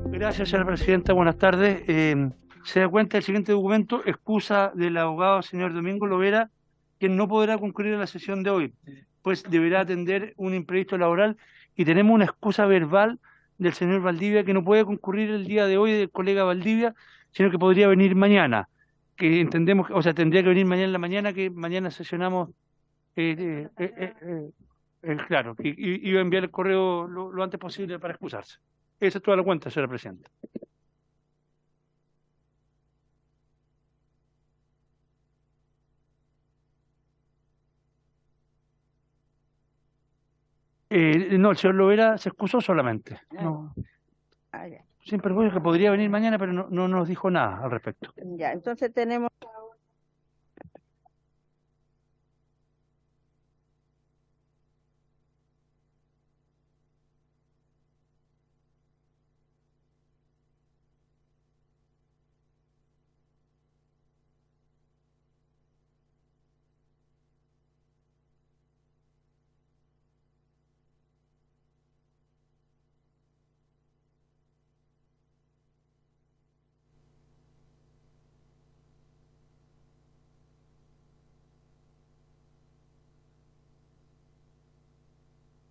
Gracias, señora presidenta. Buenas tardes. Se da cuenta del siguiente documento, excusa del abogado señor Domingo Lovera, quien no podrá concluir la sesión de hoy, pues deberá atender un imprevisto laboral, y tenemos una excusa verbal del señor Valdivia, que no puede concurrir el día de hoy, del colega Valdivia, sino que podría venir mañana, que entendemos, o sea, tendría que venir mañana en la mañana, que mañana sesionamos, claro, y iba a enviar el correo lo antes posible para excusarse. Esa es toda la cuenta, señora presidenta. No, el señor Lovera se excusó solamente. No, Ya. sin perjuicio que podría venir mañana, pero no nos dijo nada al respecto. Ya, entonces tenemos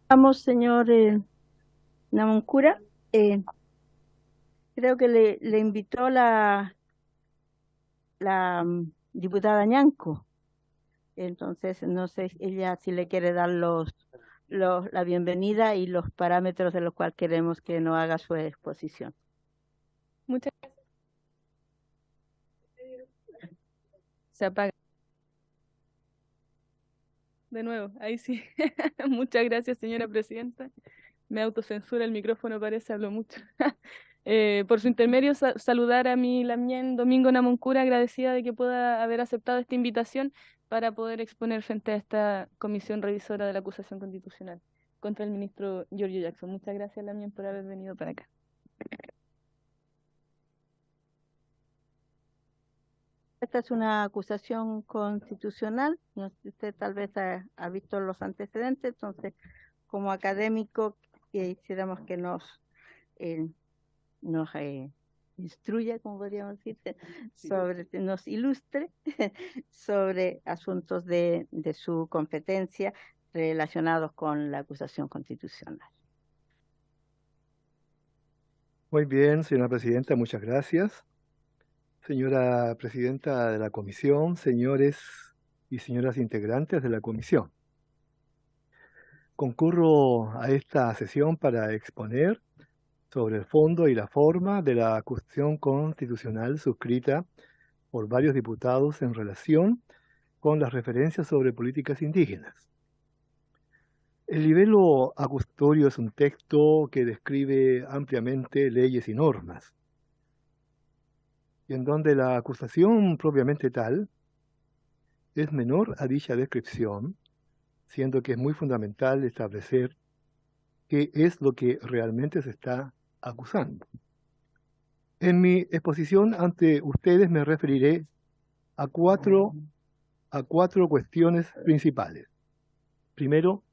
vamos, señor Namuncura. Creo que le invitó la diputada Ñanco. Entonces, no sé ella si le quiere dar la bienvenida y los parámetros de los cuales queremos que nos haga su exposición. Muchas gracias. Se apaga. De nuevo, ahí sí. Muchas gracias, señora presidenta. Me autocensura el micrófono, parece, hablo mucho. Por su intermedio, saludar a mi lamien Domingo Namuncura, agradecida de que pueda haber aceptado esta invitación para poder exponer frente a esta comisión revisora de la acusación constitucional contra el ministro Giorgio Jackson. Muchas gracias, lamien, por haber venido para acá. Esta es una acusación constitucional. No sé si usted tal vez ha visto los antecedentes, entonces, como académico, quisiéramos que nos instruya, como podríamos decir, nos ilustre sobre asuntos de su competencia relacionados con la acusación constitucional. Muy bien, señora presidenta, muchas gracias. Señora presidenta de la comisión, señores y señoras integrantes de la comisión. Concurro a esta sesión para exponer sobre el fondo y la forma de la acusación constitucional suscrita por varios diputados en relación con las referencias sobre políticas indígenas. El libelo acusatorio es un texto que describe ampliamente leyes y normas, y en donde la acusación propiamente tal es menor a dicha descripción, siendo que es muy fundamental establecer qué es lo que realmente se está acusando. En mi exposición ante ustedes me referiré a cuatro cuestiones principales. Primero,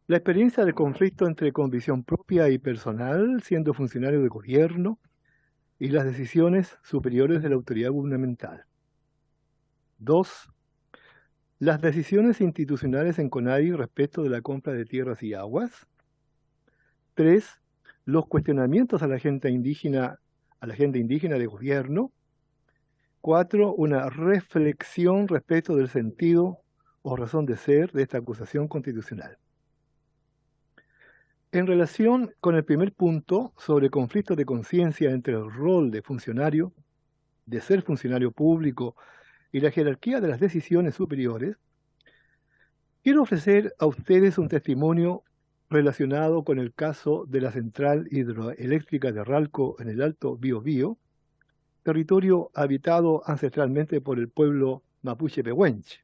la experiencia del conflicto entre convicción propia y personal siendo funcionario de gobierno y las decisiones superiores de la autoridad gubernamental. 2. Las decisiones institucionales en CONADI respecto de la compra de tierras y aguas. 3. Los cuestionamientos a la agenda indígena de gobierno. 4. Una reflexión respecto del sentido o razón de ser de esta acusación constitucional. En relación con el primer punto sobre conflicto de conciencia entre el rol de funcionario, de ser funcionario público, y la jerarquía de las decisiones superiores, quiero ofrecer a ustedes un testimonio relacionado con el caso de la central hidroeléctrica de Ralco en el Alto Biobío, territorio habitado ancestralmente por el pueblo mapuche pehuenche.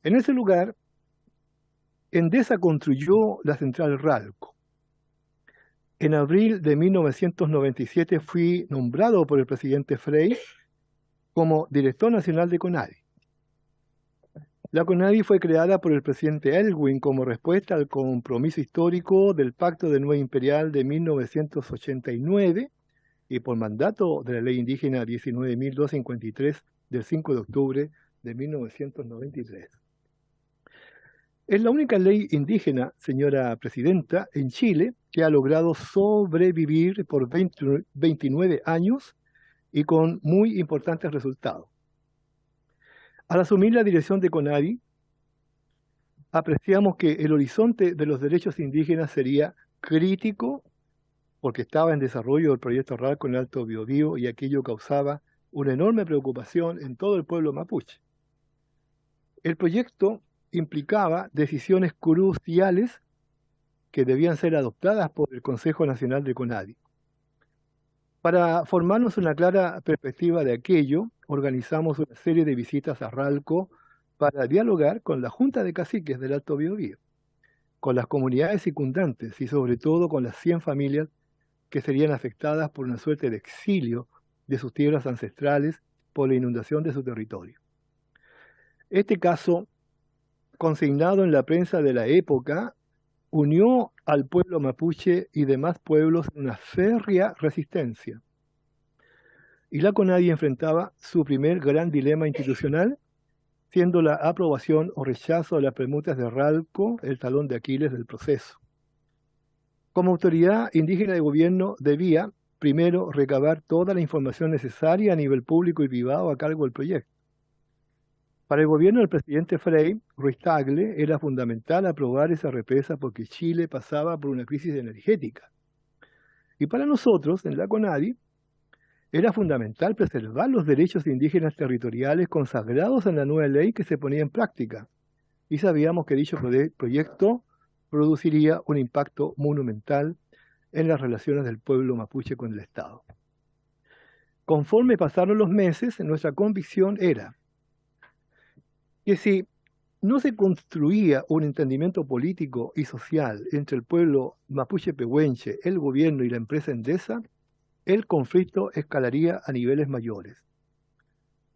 En ese lugar, Endesa construyó la central Ralco. En abril de 1997 fui nombrado por el presidente Frei como director nacional de CONADI. La CONADI fue creada por el presidente Elwin como respuesta al compromiso histórico del Pacto de Nueva Imperial de 1989 y por mandato de la Ley Indígena 19.253 del 5 de octubre de 1993. Es la única ley indígena, señora presidenta, en Chile que ha logrado sobrevivir por 29 años y con muy importantes resultados. Al asumir la dirección de CONADI, apreciamos que el horizonte de los derechos indígenas sería crítico porque estaba en desarrollo el proyecto Ralco en Alto Biobío y aquello causaba una enorme preocupación en todo el pueblo mapuche. El proyecto implicaba decisiones cruciales que debían ser adoptadas por el Consejo Nacional de CONADI. Para formarnos una clara perspectiva de aquello, organizamos una serie de visitas a Ralco para dialogar con la Junta de Caciques del Alto Biobío, con las comunidades circundantes y sobre todo con las 100 familias que serían afectadas por una suerte de exilio de sus tierras ancestrales por la inundación de su territorio. Este caso, consignado en la prensa de la época, unió al pueblo mapuche y demás pueblos en una férrea resistencia. Y la CONADI enfrentaba su primer gran dilema institucional, siendo la aprobación o rechazo de las permutas de Ralco el talón de Aquiles del proceso. Como autoridad indígena de gobierno debía, primero, recabar toda la información necesaria a nivel público y privado a cargo del proyecto. Para el gobierno del presidente Frei, Ruiz Tagle, era fundamental aprobar esa represa porque Chile pasaba por una crisis energética. Y para nosotros, en la CONADI, era fundamental preservar los derechos indígenas territoriales consagrados en la nueva ley que se ponía en práctica. Y sabíamos que dicho proyecto produciría un impacto monumental en las relaciones del pueblo mapuche con el Estado. Conforme pasaron los meses, nuestra convicción era que si no se construía un entendimiento político y social entre el pueblo mapuche pehuenche, el gobierno y la empresa Endesa, el conflicto escalaría a niveles mayores.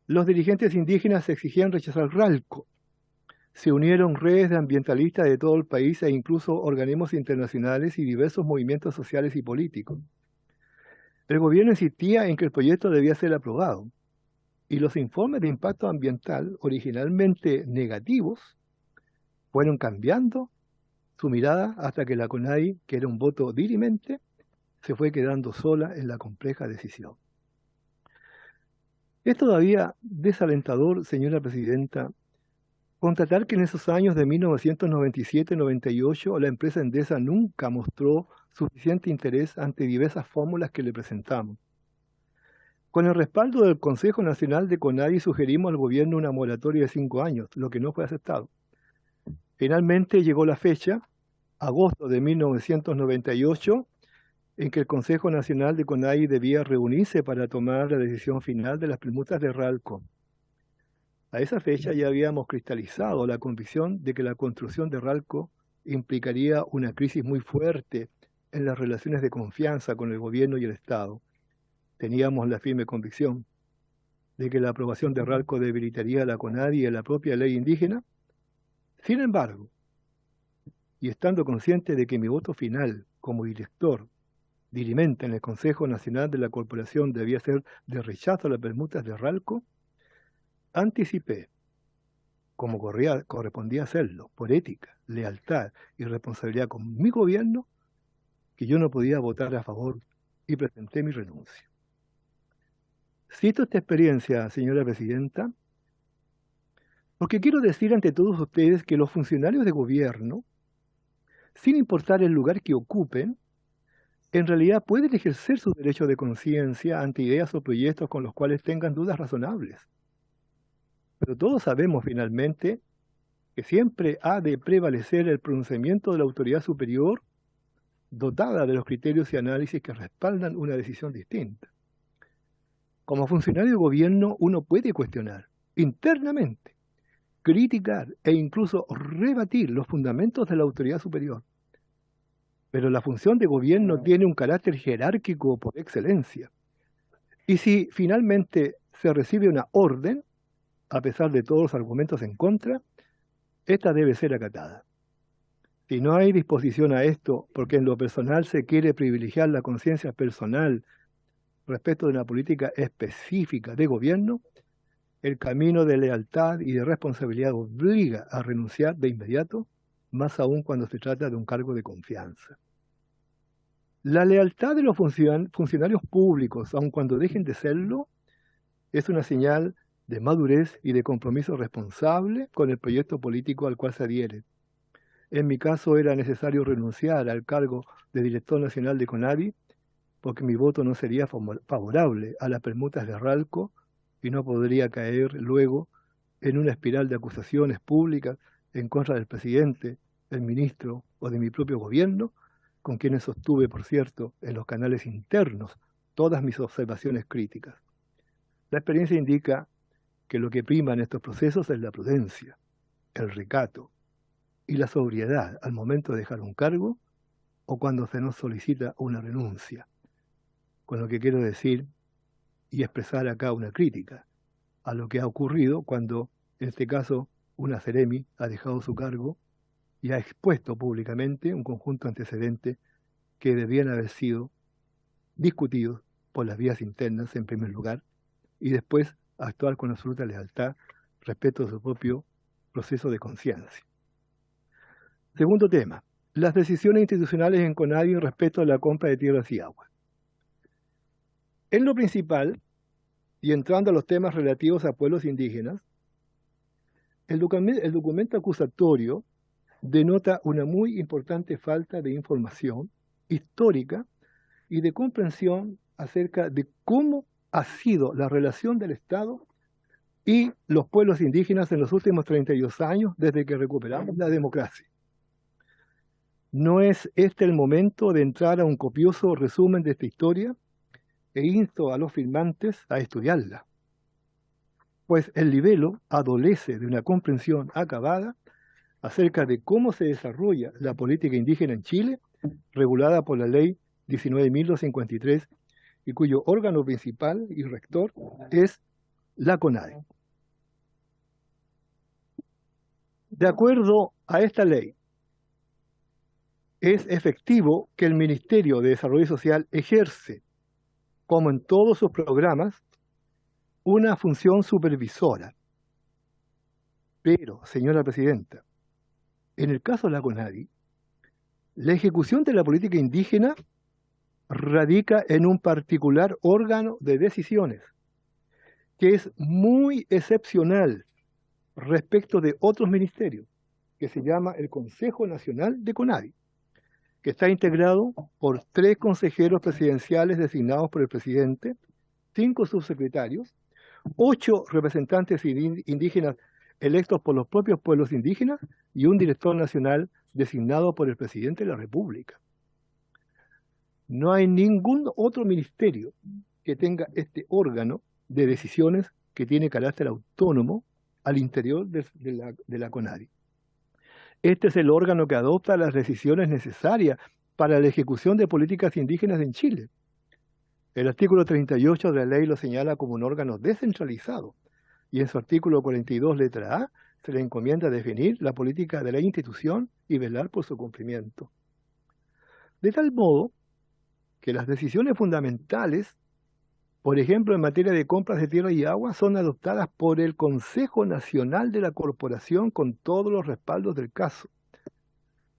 Los dirigentes indígenas exigían rechazar Ralco. Se unieron redes de ambientalistas de todo el país e incluso organismos internacionales y diversos movimientos sociales y políticos. El gobierno insistía en que el proyecto debía ser aprobado, y los informes de impacto ambiental, originalmente negativos, fueron cambiando su mirada hasta que la CONADI, que era un voto dirimente, se fue quedando sola en la compleja decisión. Es todavía desalentador, señora presidenta, constatar que en esos años de 1997-98 la empresa Endesa nunca mostró suficiente interés ante diversas fórmulas que le presentamos. Con el respaldo del Consejo Nacional de CONADI sugerimos al gobierno una moratoria de 5 años, lo que no fue aceptado. Finalmente llegó la fecha, agosto de 1998, en que el Consejo Nacional de CONADI debía reunirse para tomar la decisión final de las permutas de Ralco. A esa fecha ya habíamos cristalizado la convicción de que la construcción de Ralco implicaría una crisis muy fuerte en las relaciones de confianza con el gobierno y el Estado. Teníamos la firme convicción de que la aprobación de Ralco debilitaría a la CONADI y a la propia ley indígena. Sin embargo, y estando consciente de que mi voto final como director dirimente en el Consejo Nacional de la Corporación debía ser de rechazo a las permutas de Ralco, anticipé, como correspondía hacerlo, por ética, lealtad y responsabilidad con mi gobierno, que yo no podía votar a favor y presenté mi renuncia. Cito esta experiencia, señora presidenta, porque quiero decir ante todos ustedes que los funcionarios de gobierno, sin importar el lugar que ocupen, en realidad pueden ejercer su derecho de conciencia ante ideas o proyectos con los cuales tengan dudas razonables. Pero todos sabemos finalmente que siempre ha de prevalecer el pronunciamiento de la autoridad superior dotada de los criterios y análisis que respaldan una decisión distinta. Como funcionario de gobierno uno puede cuestionar internamente, criticar e incluso rebatir los fundamentos de la autoridad superior. pero la función de gobierno tiene un carácter jerárquico por excelencia. Y si finalmente se recibe una orden, a pesar de todos los argumentos en contra, esta debe ser acatada. Si no hay disposición a esto, porque en lo personal se quiere privilegiar la conciencia personal respecto de una política específica de gobierno, el camino de lealtad y de responsabilidad obliga a renunciar de inmediato, más aún cuando se trata de un cargo de confianza. La lealtad de los funcionarios públicos, aun cuando dejen de serlo, es una señal de madurez y de compromiso responsable con el proyecto político al cual se adhiere. En mi caso era necesario renunciar al cargo de director nacional de CONADI porque mi voto no sería favorable a las permutas de Ralco y no podría caer luego en una espiral de acusaciones públicas en contra del presidente, el ministro o de mi propio gobierno, con quienes sostuve, por cierto, en los canales internos todas mis observaciones críticas. La experiencia indica que lo que prima en estos procesos es la prudencia, el recato y la sobriedad al momento de dejar un cargo o cuando se nos solicita una renuncia. Con lo que quiero decir y expresar acá una crítica a lo que ha ocurrido cuando, en este caso, una Seremi ha dejado su cargo y ha expuesto públicamente un conjunto de antecedentes que debían haber sido discutidos por las vías internas en primer lugar y después actuar con absoluta lealtad respecto a su propio proceso de conciencia. Segundo tema, las decisiones institucionales en CONADI respecto a la compra de tierras y aguas. En lo principal, y entrando a los temas relativos a pueblos indígenas, el documento acusatorio denota una muy importante falta de información histórica y de comprensión acerca de cómo ha sido la relación del Estado y los pueblos indígenas en los últimos 32 años desde que recuperamos la democracia. No es este el momento de entrar a un copioso resumen de esta historia e insto a los firmantes a estudiarla, pues el libelo adolece de una comprensión acabada acerca de cómo se desarrolla la política indígena en Chile, regulada por la Ley 19.253, y cuyo órgano principal y rector es la CONADI. De acuerdo a esta ley, es efectivo que el Ministerio de Desarrollo Social ejerce, como en todos sus programas, una función supervisora. Pero, señora Presidenta, en el caso de la CONADI, la ejecución de la política indígena radica en un particular órgano de decisiones, que es muy excepcional respecto de otros ministerios, que se llama el Consejo Nacional de CONADI, que está integrado por 3 consejeros presidenciales designados por el presidente, 5 subsecretarios, 8 representantes indígenas electos por los propios pueblos indígenas y un director nacional designado por el presidente de la República. No hay ningún otro ministerio que tenga este órgano de decisiones que tiene carácter autónomo al interior de la CONADI. Este es el órgano que adopta las decisiones necesarias para la ejecución de políticas indígenas en Chile. El artículo 38 de la ley lo señala como un órgano descentralizado y en su artículo 42, letra A, se le encomienda definir la política de la institución y velar por su cumplimiento. De tal modo que las decisiones fundamentales, por ejemplo en materia de compras de tierra y agua, son adoptadas por el Consejo Nacional de la Corporación con todos los respaldos del caso.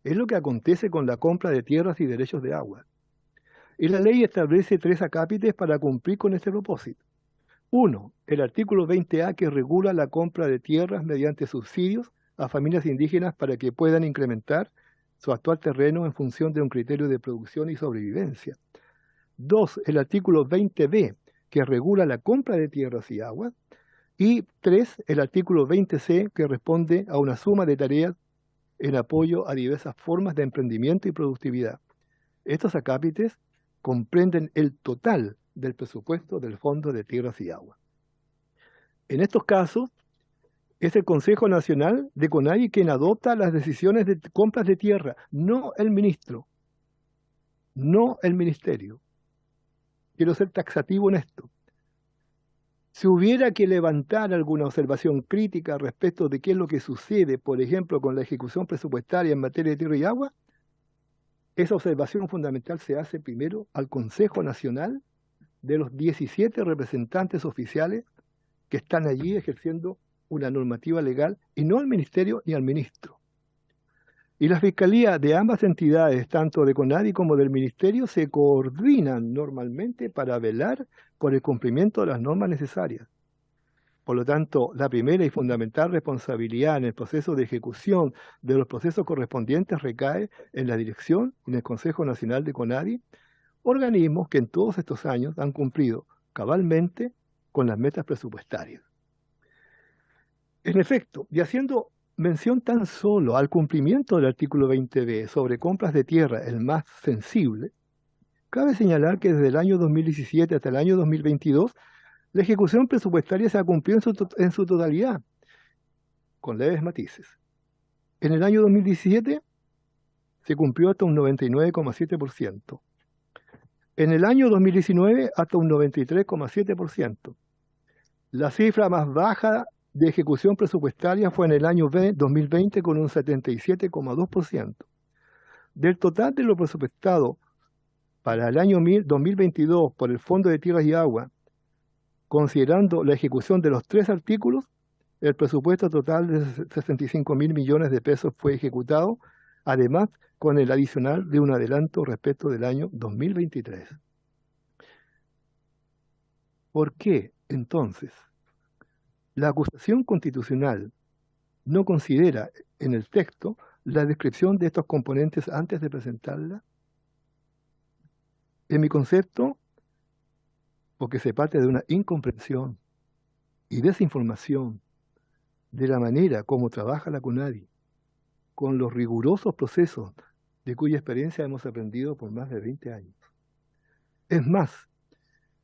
Es lo que acontece con la compra de tierras y derechos de agua. Y la ley establece 3 acápites para cumplir con este propósito. 1. El artículo 20A, que regula la compra de tierras mediante subsidios a familias indígenas para que puedan incrementar su actual terreno en función de un criterio de producción y sobrevivencia. 2. El artículo 20B, que regula la compra de tierras y aguas. Y 3. El artículo 20C, que responde a una suma de tareas en apoyo a diversas formas de emprendimiento y productividad. Estos acápites comprenden el total del presupuesto del Fondo de Tierras y Agua. En estos casos, es el Consejo Nacional de CONADI quien adopta las decisiones de compras de tierra, no el ministro. no el ministerio. Quiero ser taxativo en esto. Si hubiera que levantar alguna observación crítica respecto de qué es lo que sucede, por ejemplo, con la ejecución presupuestaria en materia de tierra y agua, esa observación fundamental se hace primero al Consejo Nacional de los 17 representantes oficiales que están allí ejerciendo una normativa legal, y no al ministerio ni al ministro. Y la fiscalía de ambas entidades, tanto de CONADI como del ministerio, se coordinan normalmente para velar por el cumplimiento de las normas necesarias. Por lo tanto, la primera y fundamental responsabilidad en el proceso de ejecución de los procesos correspondientes recae en la dirección y en el Consejo Nacional de CONADI, organismos que en todos estos años han cumplido cabalmente con las metas presupuestarias. En efecto, y haciendo mención tan solo al cumplimiento del artículo 20b sobre compras de tierra, el más sensible, cabe señalar que desde el año 2017 hasta el año 2022, la ejecución presupuestaria se ha cumplido en su totalidad, con leves matices. En el año 2017 se cumplió hasta un 99,7%. En el año 2019 hasta un 93,7%. La cifra más baja de ejecución presupuestaria fue en el año 2020 con un 77,2%. Del total de lo presupuestado para el año 2022 por el Fondo de Tierras y Agua, considerando la ejecución de los 3 artículos, el presupuesto total de 65.000 millones de pesos fue ejecutado, además con el adicional de un adelanto respecto del año 2023. ¿Por qué, entonces, la acusación constitucional no considera en el texto la descripción de estos componentes antes de presentarla? En mi concepto, porque se parte de una incomprensión y desinformación de la manera como trabaja la CONADI, con los rigurosos procesos de cuya experiencia hemos aprendido por más de 20 años. Es más,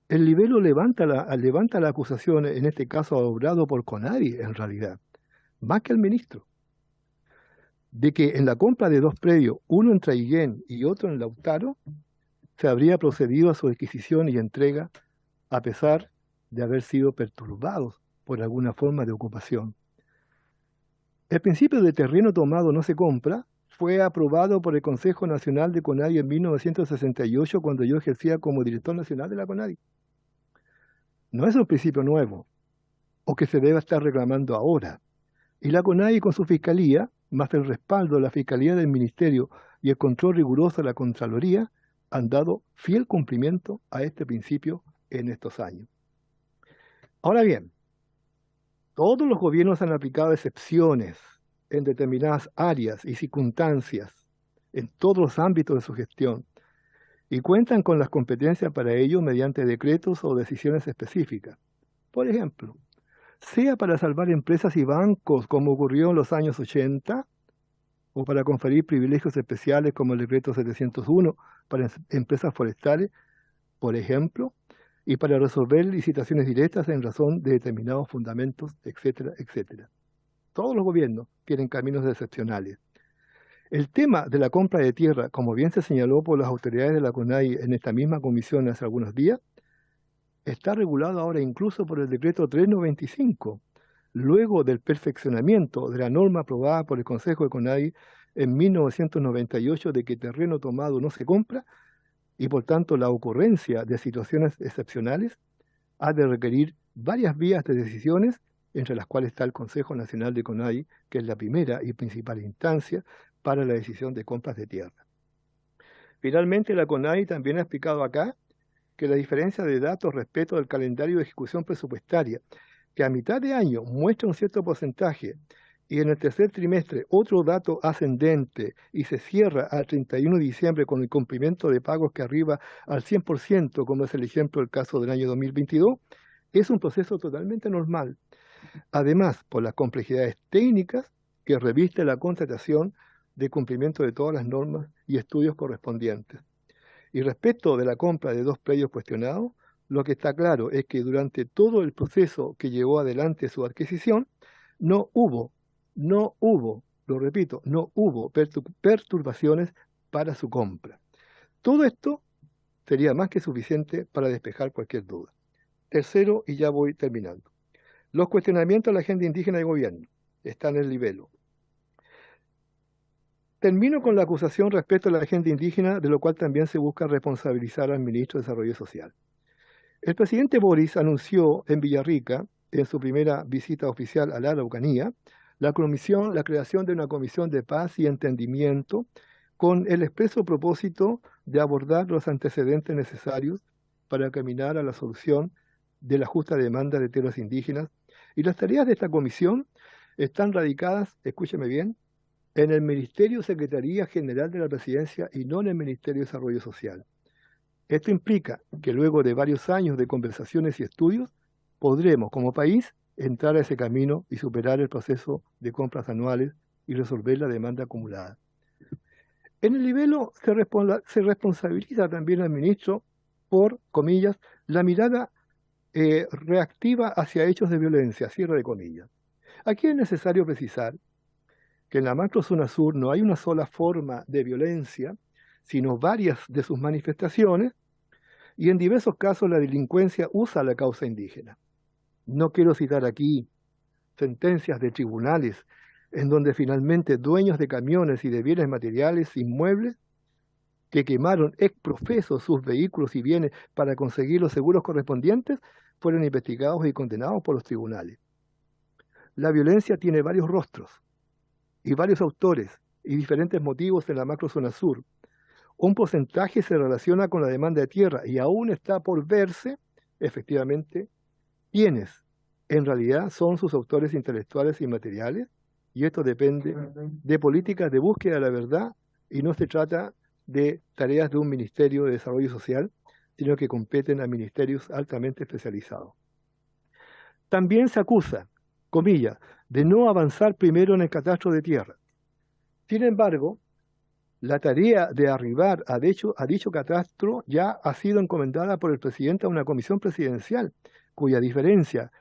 el libelo levanta la acusación, en este caso obrado por CONADI en realidad, más que el ministro, de que en la compra de 2 predios, uno en Traiguén y otro en Lautaro, se habría procedido a su adquisición y entrega a pesar de haber sido perturbados por alguna forma de ocupación. El principio de terreno tomado no se compra fue aprobado por el Consejo Nacional de CONADI en 1968 cuando yo ejercía como director nacional de la CONADI. No es un principio nuevo o que se deba estar reclamando ahora. Y la CONADI con su fiscalía, más el respaldo de la Fiscalía del Ministerio y el control riguroso de la Contraloría, han dado fiel cumplimiento a este principio en estos años. Ahora bien, todos los gobiernos han aplicado excepciones en determinadas áreas y circunstancias en todos los ámbitos de su gestión y cuentan con las competencias para ello mediante decretos o decisiones específicas. Por ejemplo, sea para salvar empresas y bancos como ocurrió en los años 80, o para conferir privilegios especiales como el decreto 701 para empresas forestales, por ejemplo, y para resolver licitaciones directas en razón de determinados fundamentos, etcétera, etcétera. Todos los gobiernos tienen caminos excepcionales. El tema de la compra de tierra, como bien se señaló por las autoridades de la CONADI en esta misma comisión hace algunos días, está regulado ahora incluso por el decreto 395, luego del perfeccionamiento de la norma aprobada por el Consejo de CONADI en 1998 de que terreno tomado no se compra, y por tanto la ocurrencia de situaciones excepcionales ha de requerir varias vías de decisiones, entre las cuales está el Consejo Nacional de CONADI, que es la primera y principal instancia para la decisión de compras de tierra. Finalmente, la CONADI también ha explicado acá que la diferencia de datos respecto del calendario de ejecución presupuestaria, que a mitad de año muestra un cierto porcentaje y en el tercer trimestre otro dato ascendente y se cierra al 31 de diciembre con el cumplimiento de pagos que arriba al 100%, como es el ejemplo del caso del año 2022, es un proceso totalmente normal. Además, por las complejidades técnicas que reviste la contratación de cumplimiento de todas las normas y estudios correspondientes. Y respecto de la compra de 2 predios cuestionados, lo que está claro es que durante todo el proceso que llevó adelante su adquisición, no hubo, lo repito, no hubo perturbaciones para su compra. Todo esto sería más que suficiente para despejar cualquier duda. Tercero, y ya voy terminando. Los cuestionamientos a la agenda indígena de gobierno están en el libelo. Termino con la acusación respecto a la agenda indígena, de lo cual también se busca responsabilizar al ministro de Desarrollo Social. El presidente Boris anunció en Villarrica, en su primera visita oficial a la Araucanía, la creación de una comisión de paz y entendimiento con el expreso propósito de abordar los antecedentes necesarios para caminar a la solución de la justa demanda de tierras indígenas. Y las tareas de esta comisión están radicadas, escúcheme bien, en el Ministerio Secretaría General de la Presidencia y no en el Ministerio de Desarrollo Social. Esto implica que luego de varios años de conversaciones y estudios, podremos como país entrar a ese camino y superar el proceso de compras anuales y resolver la demanda acumulada. En el libelo se responsabiliza también al ministro por, comillas, la mirada reactiva hacia hechos de violencia, cierre de comillas. Aquí es necesario precisar que en la macrozona sur no hay una sola forma de violencia, sino varias de sus manifestaciones, y en diversos casos la delincuencia usa la causa indígena. No quiero citar aquí sentencias de tribunales en donde finalmente dueños de camiones y de bienes materiales inmuebles que quemaron ex profeso sus vehículos y bienes para conseguir los seguros correspondientes fueron investigados y condenados por los tribunales. La violencia tiene varios rostros y varios autores y diferentes motivos en la macrozona sur. Un porcentaje se relaciona con la demanda de tierra y aún está por verse, efectivamente, quiénes en realidad son sus autores intelectuales y materiales, y esto depende de políticas de búsqueda de la verdad, y no se trata de tareas de un Ministerio de Desarrollo Social, sino que competen a ministerios altamente especializados. También se acusa, comillas, de no avanzar primero en el catastro de tierra. Sin embargo, la tarea de arribar a dicho catastro ya ha sido encomendada por el presidente a una comisión presidencial, cuya diferencia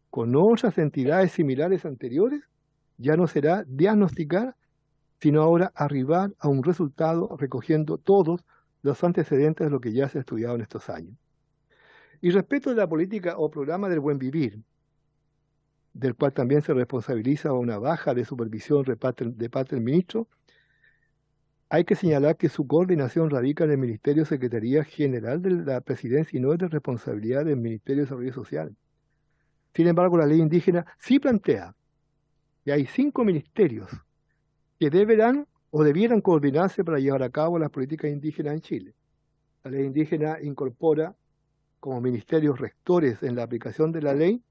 con otras entidades similares anteriores ya no será diagnosticar, sino ahora arribar a un resultado recogiendo todos los antecedentes de lo que ya se ha estudiado en estos años. Y respecto de la política o programa del buen vivir, del cual también se responsabiliza una baja de supervisión de parte del ministro, hay que señalar que su coordinación radica en el Ministerio Secretaría General de la Presidencia y no es de responsabilidad del Ministerio de Desarrollo Social. Sin embargo, la ley indígena sí plantea que hay 5 ministerios que deberán o debieran coordinarse para llevar a cabo las políticas indígenas en Chile. La ley indígena incorpora como ministerios rectores en la aplicación de la ley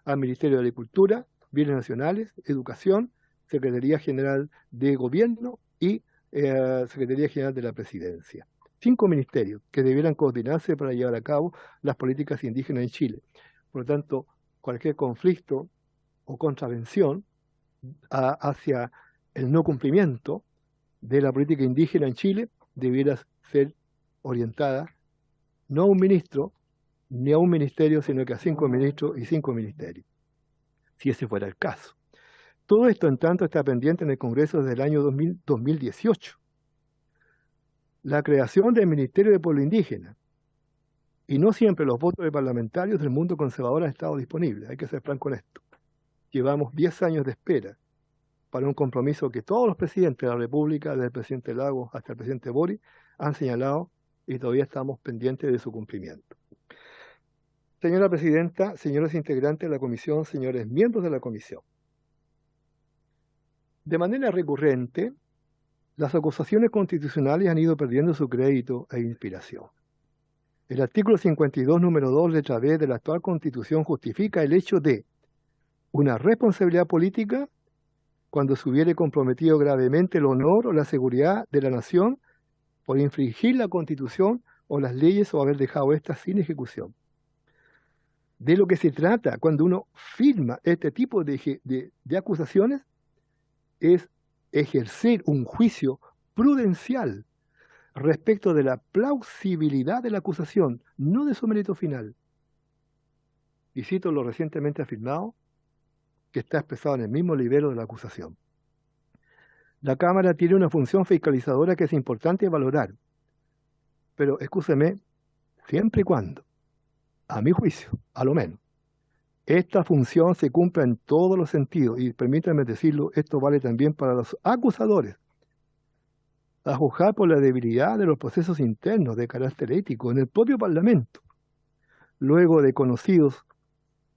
al Ministerio de Agricultura, Bienes Nacionales, Educación, Secretaría General de Gobierno y Secretaría General de la Presidencia. 5 ministerios que debieran coordinarse para llevar a cabo las políticas indígenas en Chile. Por lo tanto, cualquier conflicto o contravención hacia el no cumplimiento de la política indígena en Chile debiera ser orientada no a un ministro ni a un ministerio, sino que a 5 ministros y 5 ministerios, si ese fuera el caso. Todo esto, en tanto, está pendiente en el Congreso desde el año 2018. La creación del Ministerio de Pueblo Indígena, y no siempre los votos de parlamentarios del mundo conservador han estado disponibles, hay que ser franco en esto. Llevamos 10 años de espera para un compromiso que todos los presidentes de la República, desde el presidente Lagos hasta el presidente Boric, han señalado y todavía estamos pendientes de su cumplimiento. Señora Presidenta, señores integrantes de la Comisión, señores miembros de la Comisión, de manera recurrente, las acusaciones constitucionales han ido perdiendo su crédito e inspiración. El artículo 52, número 2, letra B de la actual Constitución justifica el hecho de una responsabilidad política cuando se hubiere comprometido gravemente el honor o la seguridad de la nación por infringir la Constitución o las leyes o haber dejado estas sin ejecución. De lo que se trata cuando uno firma este tipo de acusaciones es ejercer un juicio prudencial respecto de la plausibilidad de la acusación, no de su mérito final. Y cito lo recientemente afirmado, que está expresado en el mismo libelo de la acusación. La Cámara tiene una función fiscalizadora que es importante valorar. Pero escúcheme, siempre y cuando, a mi juicio, a lo menos, esta función se cumpla en todos los sentidos, y permítanme decirlo, esto vale también para los acusadores, a juzgar por la debilidad de los procesos internos de carácter ético en el propio Parlamento, luego de conocidos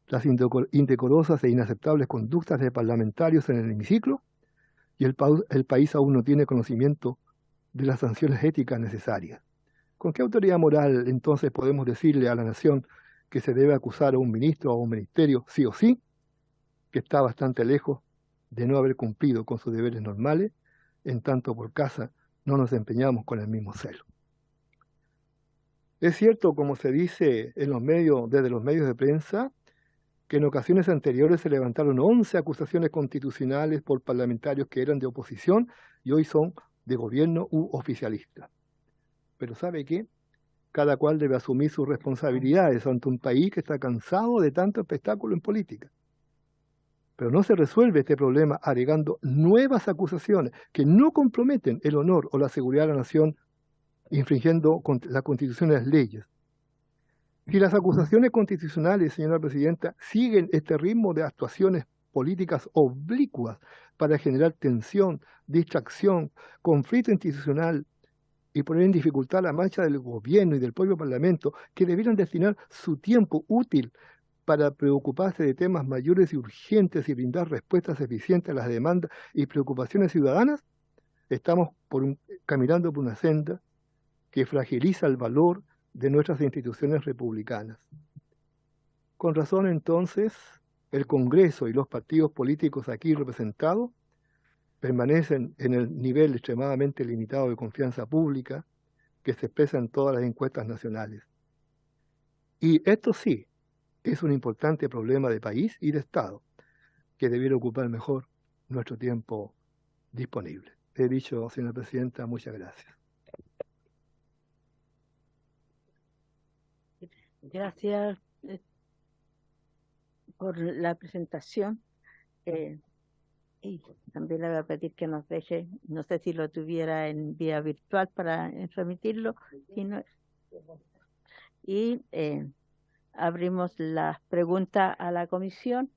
las indecorosas e inaceptables conductas de parlamentarios en el hemiciclo, y el país aún no tiene conocimiento de las sanciones éticas necesarias. ¿Con qué autoridad moral entonces podemos decirle a la nación que se debe acusar a un ministro o a un ministerio, sí o sí, que está bastante lejos de no haber cumplido con sus deberes normales, en tanto por casa no nos empeñamos con el mismo celo? Es cierto, como se dice en los medios, desde los medios de prensa, que en ocasiones anteriores se levantaron 11 acusaciones constitucionales por parlamentarios que eran de oposición y hoy son de gobierno u oficialistas. Pero ¿sabe qué? Cada cual debe asumir sus responsabilidades ante un país que está cansado de tanto espectáculo en política. Pero no se resuelve este problema agregando nuevas acusaciones que no comprometen el honor o la seguridad de la nación, infringiendo la Constitución y las leyes. Si las acusaciones constitucionales, señora presidenta, siguen este ritmo de actuaciones políticas oblicuas para generar tensión, distracción, conflicto institucional y poner en dificultad la marcha del gobierno y del propio Parlamento, que debieran destinar su tiempo útil para preocuparse de temas mayores y urgentes y brindar respuestas eficientes a las demandas y preocupaciones ciudadanas, estamos caminando por una senda que fragiliza el valor de nuestras instituciones republicanas. Con razón, entonces, el Congreso y los partidos políticos aquí representados permanecen en el nivel extremadamente limitado de confianza pública que se expresa en todas las encuestas nacionales. Y esto sí es un importante problema de país y de Estado que debiera ocupar mejor nuestro tiempo disponible. He dicho, señora presidenta, muchas gracias. Gracias por la presentación. Y también le voy a pedir que nos deje, no sé si lo tuviera en vía virtual para remitirlo. Y abrimos las preguntas a la comisión.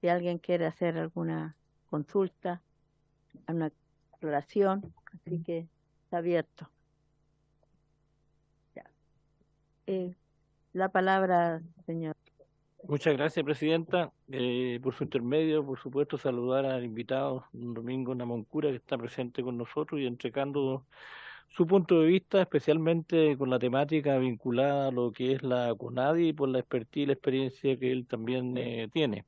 Si alguien quiere hacer alguna consulta, una aclaración, así que está abierto. Ya. La palabra, señor. Muchas gracias, presidenta. Por su intermedio, por supuesto, saludar al invitado don Domingo Namoncura, que está presente con nosotros y entregando su punto de vista, especialmente con la temática vinculada a lo que es la CONADI y por la expertise y la experiencia que él también tiene.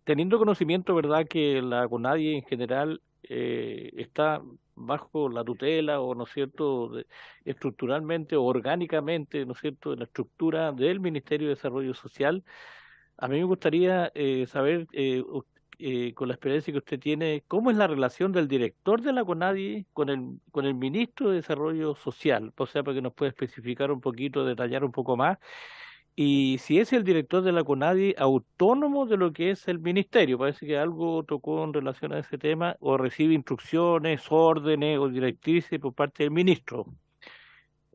Teniendo conocimiento, ¿verdad?, que la CONADI en general está bajo la tutela o, ¿no es cierto?, estructuralmente o orgánicamente, ¿no es cierto?, en la estructura del Ministerio de Desarrollo Social. A mí me gustaría saber, con la experiencia que usted tiene, ¿cómo es la relación del director de la CONADI con el ministro de Desarrollo Social? O sea, para que nos pueda especificar un poquito, detallar un poco más. Y si es el director de la CONADI autónomo de lo que es el ministerio, parece que algo tocó en relación a ese tema, o recibe instrucciones, órdenes o directrices por parte del ministro.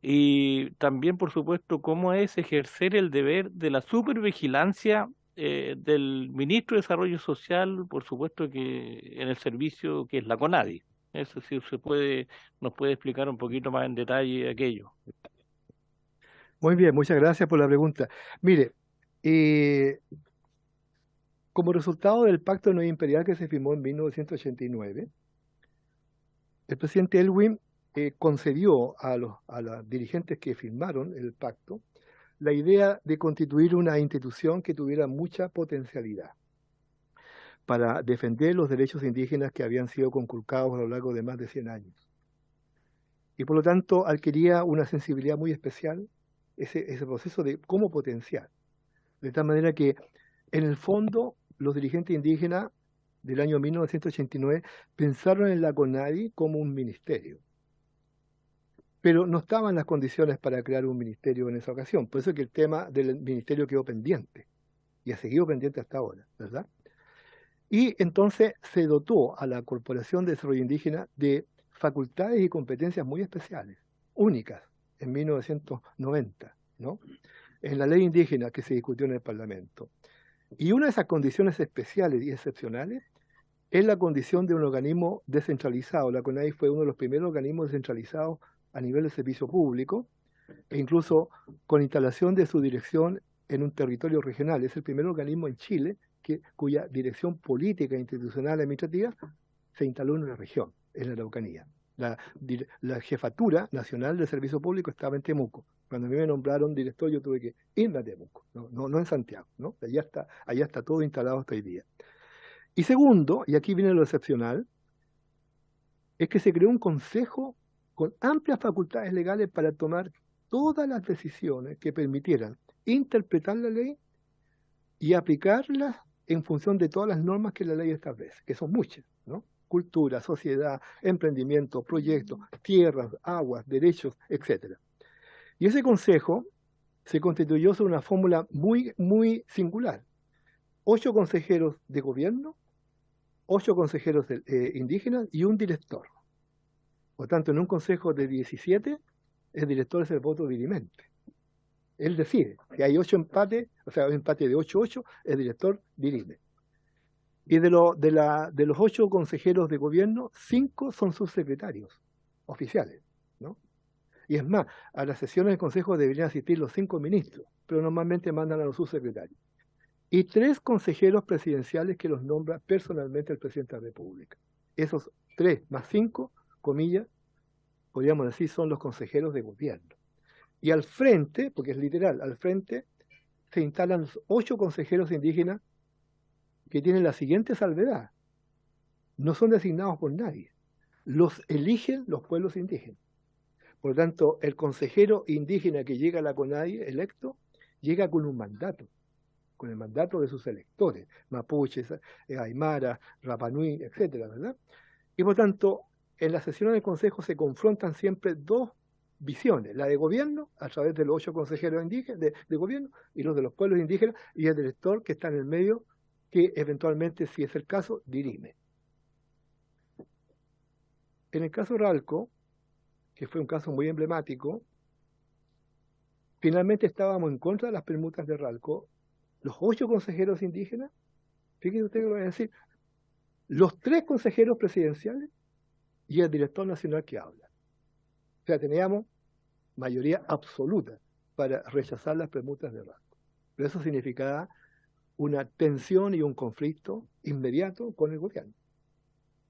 Y también, por supuesto, cómo es ejercer el deber de la supervigilancia del ministro de Desarrollo Social, por supuesto que en el servicio que es la CONADI. Eso sí nos puede explicar un poquito más en detalle aquello. Muy bien, muchas gracias por la pregunta. Mire, como resultado del Pacto No Imperial que se firmó en 1989, el presidente Elwin concedió a los dirigentes que firmaron el pacto la idea de constituir una institución que tuviera mucha potencialidad para defender los derechos indígenas que habían sido conculcados a lo largo de más de 100 años. Y por lo tanto adquiría una sensibilidad muy especial ese proceso de cómo potenciar. De tal manera que, en el fondo, los dirigentes indígenas del año 1989 pensaron en la CONADI como un ministerio. Pero no estaban las condiciones para crear un ministerio en esa ocasión. Por eso es que el tema del ministerio quedó pendiente. Y ha seguido pendiente hasta ahora, ¿verdad? Y entonces se dotó a la Corporación de Desarrollo Indígena de facultades y competencias muy especiales. únicas en 1990, ¿no? En la ley indígena que se discutió en el Parlamento. Y una de esas condiciones especiales y excepcionales es la condición de un organismo descentralizado. La CONADI fue uno de los primeros organismos descentralizados a nivel de servicio público, e incluso con instalación de su dirección en un territorio regional. Es el primer organismo en Chile cuya dirección política, institucional, administrativa se instaló en una región, en la Araucanía. La Jefatura Nacional de Servicio Público estaba en Temuco. Cuando a mí me nombraron director, yo tuve que irme a Temuco, no en Santiago, ¿no? Allá está todo instalado hasta hoy día. Y segundo, y aquí viene lo excepcional, es que se creó un consejo con amplias facultades legales para tomar todas las decisiones que permitieran interpretar la ley y aplicarlas en función de todas las normas que la ley establece, que son muchas, ¿no? Cultura, sociedad, emprendimiento, proyectos, tierras, aguas, derechos, etc. Y ese consejo se constituyó sobre una fórmula muy, muy singular. 8 consejeros de gobierno, 8 consejeros indígenas y un director. Por tanto, en un consejo de 17, el director es el voto dirimente. Él decide. Si hay 8 empates, o sea, un empate de 8-8, el director dirime. Y de los 8 consejeros de gobierno, 5 son subsecretarios oficiales, ¿no? Y es más, a las sesiones del consejo deberían asistir los 5 ministros, pero normalmente mandan a los subsecretarios. Y 3 consejeros presidenciales que los nombra personalmente el presidente de la República. Esos 3 más 5, comillas, podríamos decir, son los consejeros de gobierno. Y al frente, porque es literal, al frente se instalan los 8 consejeros indígenas que tienen la siguiente salvedad. No son designados por nadie. Los eligen los pueblos indígenas. Por lo tanto, el consejero indígena que llega a la CONADI electo, llega con un mandato, con el mandato de sus electores, mapuches, aymara, rapanui, etcétera, ¿verdad? Y por tanto, en las sesiones del consejo se confrontan siempre 2 visiones, la de gobierno, a través de los 8 consejeros indígenas de gobierno, y los de los pueblos indígenas, y el director que está en el medio, que eventualmente, si es el caso, dirime. En el caso Ralco, que fue un caso muy emblemático, finalmente estábamos en contra de las permutas de Ralco, los 8 consejeros indígenas, fíjense ustedes lo que voy a decir, los 3 consejeros presidenciales y el director nacional que habla. O sea, teníamos mayoría absoluta para rechazar las permutas de Ralco. Pero eso significaba una tensión y un conflicto inmediato con el gobierno.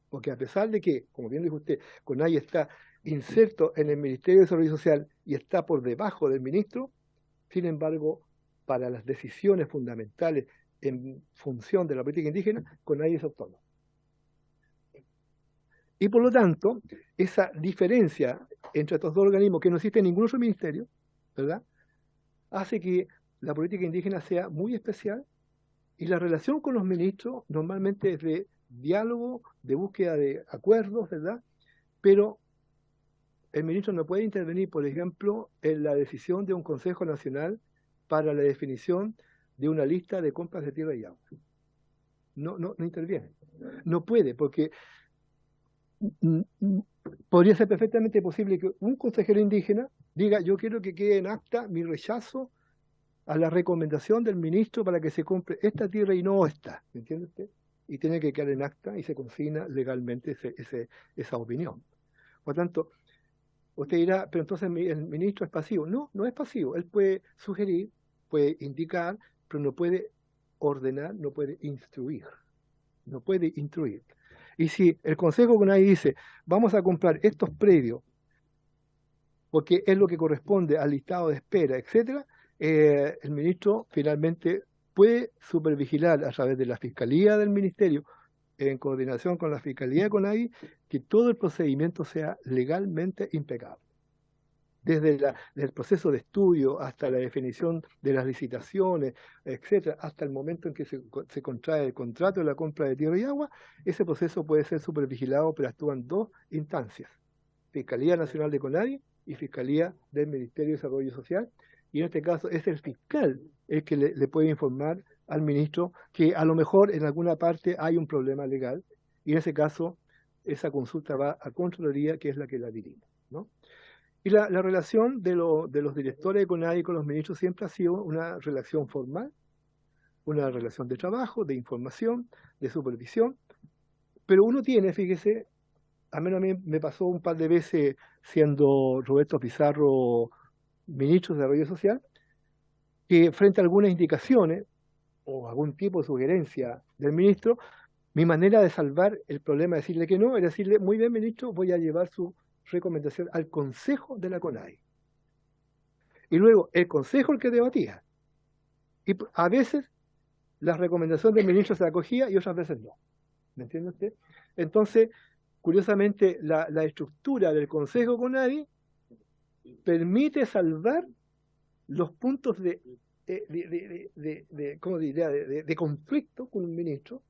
Porque a pesar de que, como bien dijo usted, CONADI está inserto en el Ministerio de Desarrollo Social y está por debajo del ministro, sin embargo, para las decisiones fundamentales en función de la política indígena, CONADI es autónomo. Y por lo tanto, esa diferencia entre estos 2 organismos, que no existe en ningún otro ministerio, ¿verdad?, hace que la política indígena sea muy especial, y la relación con los ministros normalmente es de diálogo, de búsqueda de acuerdos, ¿verdad? Pero el ministro no puede intervenir, por ejemplo, en la decisión de un Consejo Nacional para la definición de una lista de compras de tierra y agua. No interviene. No puede, porque podría ser perfectamente posible que un consejero indígena diga: yo quiero que quede en acta mi rechazo a la recomendación del ministro para que se compre esta tierra y no esta, ¿me entiende usted? Y tiene que quedar en acta y se consigna legalmente esa opinión. Por tanto, usted dirá: pero entonces el ministro es pasivo. No, no es pasivo. Él puede sugerir, puede indicar, pero no puede ordenar, no puede instruir. No puede instruir. Y si el Consejo CONADI dice: vamos a comprar estos predios porque es lo que corresponde al listado de espera, etcétera, el ministro finalmente puede supervigilar a través de la Fiscalía del Ministerio, en coordinación con la Fiscalía de CONADI, que todo el procedimiento sea legalmente impecable. Desde el proceso de estudio hasta la definición de las licitaciones, etcétera, hasta el momento en que se contrae el contrato de la compra de tierra y agua, ese proceso puede ser supervigilado, pero actúan 2 instancias: Fiscalía Nacional de CONADI y Fiscalía del Ministerio de Desarrollo Social, y en este caso es el fiscal el que le puede informar al ministro que a lo mejor en alguna parte hay un problema legal, y en ese caso esa consulta va a Contraloría, que es la que la dirige, ¿no? Y la relación de los directores de CONADI con los ministros siempre ha sido una relación formal, una relación de trabajo, de información, de supervisión, pero uno tiene, fíjese, al menos a mí me pasó un par de veces siendo Roberto Pizarro ministro de Desarrollo Social, que frente a algunas indicaciones o algún tipo de sugerencia del ministro, mi manera de salvar el problema de decirle que no era decirle, muy bien, ministro, voy a llevar su recomendación al Consejo de la CONADI. Y luego el Consejo el que debatía. Y a veces las recomendaciones del ministro se acogía y otras veces no. ¿Me entiende usted? Entonces, curiosamente, la estructura del Consejo CONADI permite salvar los puntos ¿cómo diría? De conflicto con un ministro,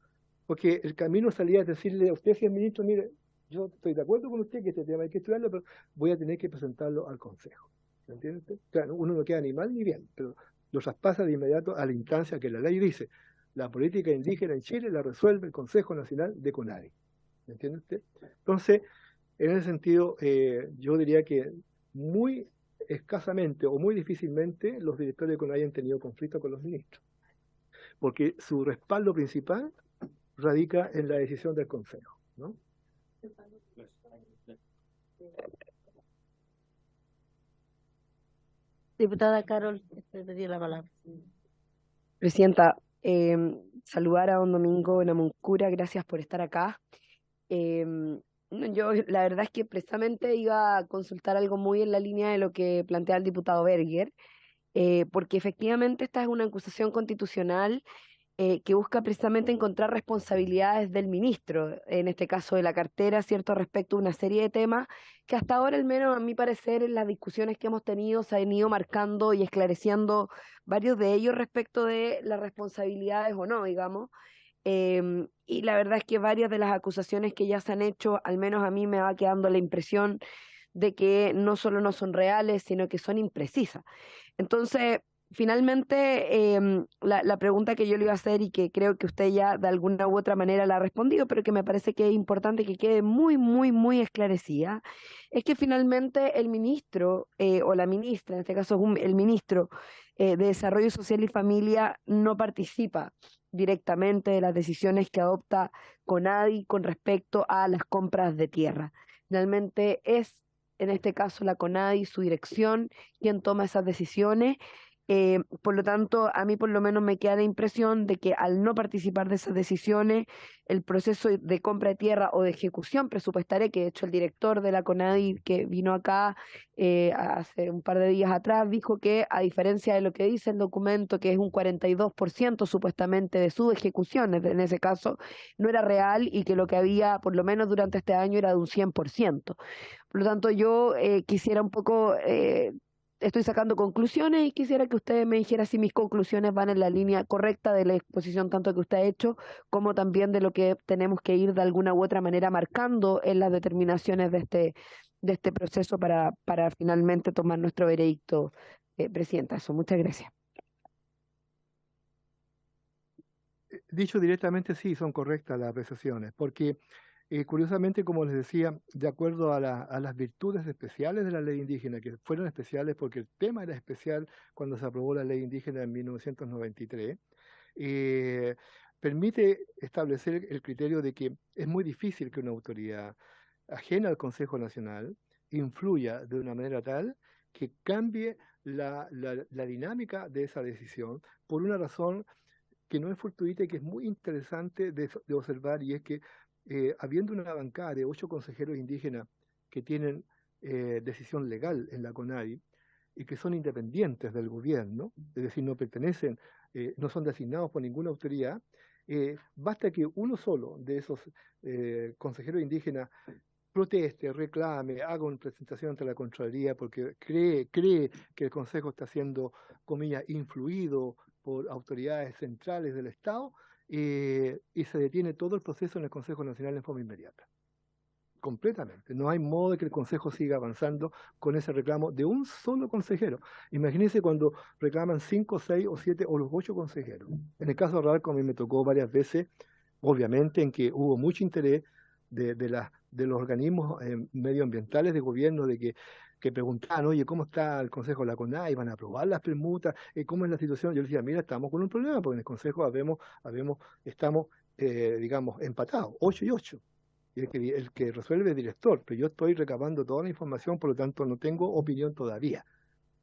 porque el camino salía a decirle a usted, si es ministro, mire, yo estoy de acuerdo con usted que este tema hay que estudiarlo, pero voy a tener que presentarlo al Consejo. ¿Me entiende usted? Claro, uno no queda ni mal ni bien, pero lo traspasa de inmediato a la instancia que la ley dice. La política indígena en Chile la resuelve el Consejo Nacional de CONADI. ¿Me entiende usted? Entonces, en ese sentido, yo diría que muy escasamente o muy difícilmente los directores de CONADI han tenido conflicto con los ministros, porque su respaldo principal radica en la decisión del Consejo, ¿no? Diputada Carol, te pedí la palabra. Presidenta, saludar a don Domingo Namuncura, gracias por estar acá. Yo la verdad es que precisamente iba a consultar algo muy en la línea de lo que plantea el diputado Berger, porque efectivamente esta es una acusación constitucional que busca precisamente encontrar responsabilidades del ministro, en este caso de la cartera, ¿cierto?, respecto a una serie de temas que hasta ahora, al menos a mi parecer, en las discusiones que hemos tenido, se han ido marcando y esclareciendo varios de ellos respecto de las responsabilidades o no, digamos. Y la verdad es que varias de las acusaciones que ya se han hecho, al menos a mí me va quedando la impresión de que no solo no son reales, sino que son imprecisas. Entonces, finalmente, la pregunta que yo le iba a hacer y que creo que usted ya de alguna u otra manera la ha respondido, pero que me parece que es importante que quede muy, muy, muy esclarecida, es que finalmente el ministro o la ministra, en este caso es el ministro de Desarrollo Social y Familia, no participa directamente de las decisiones que adopta CONADI con respecto a las compras de tierra. Finalmente es, en este caso, la CONADI, su dirección, quien toma esas decisiones. Por lo tanto, a mí por lo menos me queda la impresión de que al no participar de esas decisiones, el proceso de compra de tierra o de ejecución presupuestaria, que de hecho el director de la CONADI que vino acá hace un par de días atrás, dijo que a diferencia de lo que dice el documento, que es un 42% supuestamente de sus ejecuciones, en ese caso no era real y que lo que había por lo menos durante este año era de un 100%. Por lo tanto, yo quisiera un poco... estoy sacando conclusiones y quisiera que usted me dijera si mis conclusiones van en la línea correcta de la exposición tanto que usted ha hecho, como también de lo que tenemos que ir de alguna u otra manera marcando en las determinaciones de este proceso para finalmente tomar nuestro veredicto, Presidenta. Eso, muchas gracias. Dicho directamente, sí, son correctas las apreciaciones, porque curiosamente, como les decía, de acuerdo a las virtudes especiales de la ley indígena, que fueron especiales porque el tema era especial cuando se aprobó la ley indígena en 1993, permite establecer el criterio de que es muy difícil que una autoridad ajena al Consejo Nacional influya de una manera tal que cambie la dinámica de esa decisión por una razón que no es fortuita y que es muy interesante de observar, y es que habiendo una bancada de 8 consejeros indígenas que tienen decisión legal en la CONADI y que son independientes del gobierno, es decir, no pertenecen, no son designados por ninguna autoridad, basta que uno solo de esos consejeros indígenas proteste, reclame, haga una presentación ante la Contraloría porque cree que el Consejo está siendo, comillas, influido por autoridades centrales del Estado, y se detiene todo el proceso en el Consejo Nacional en forma inmediata. Completamente. No hay modo de que el Consejo siga avanzando con ese reclamo de un solo consejero. Imagínense cuando reclaman 5, 6 o 7 o los 8 consejeros. En el caso de Raúl, como a mí me tocó varias veces, obviamente en que hubo mucho interés de los organismos medioambientales de gobierno de que que preguntaban, oye, ¿cómo está el Consejo de la CONADI? ¿Van a aprobar las permutas? ¿Cómo es la situación? Yo les decía, mira, estamos con un problema, porque en el Consejo estamos, digamos, empatados, 8 y 8. Y el que resuelve es el director, pero yo estoy recabando toda la información, por lo tanto no tengo opinión todavía,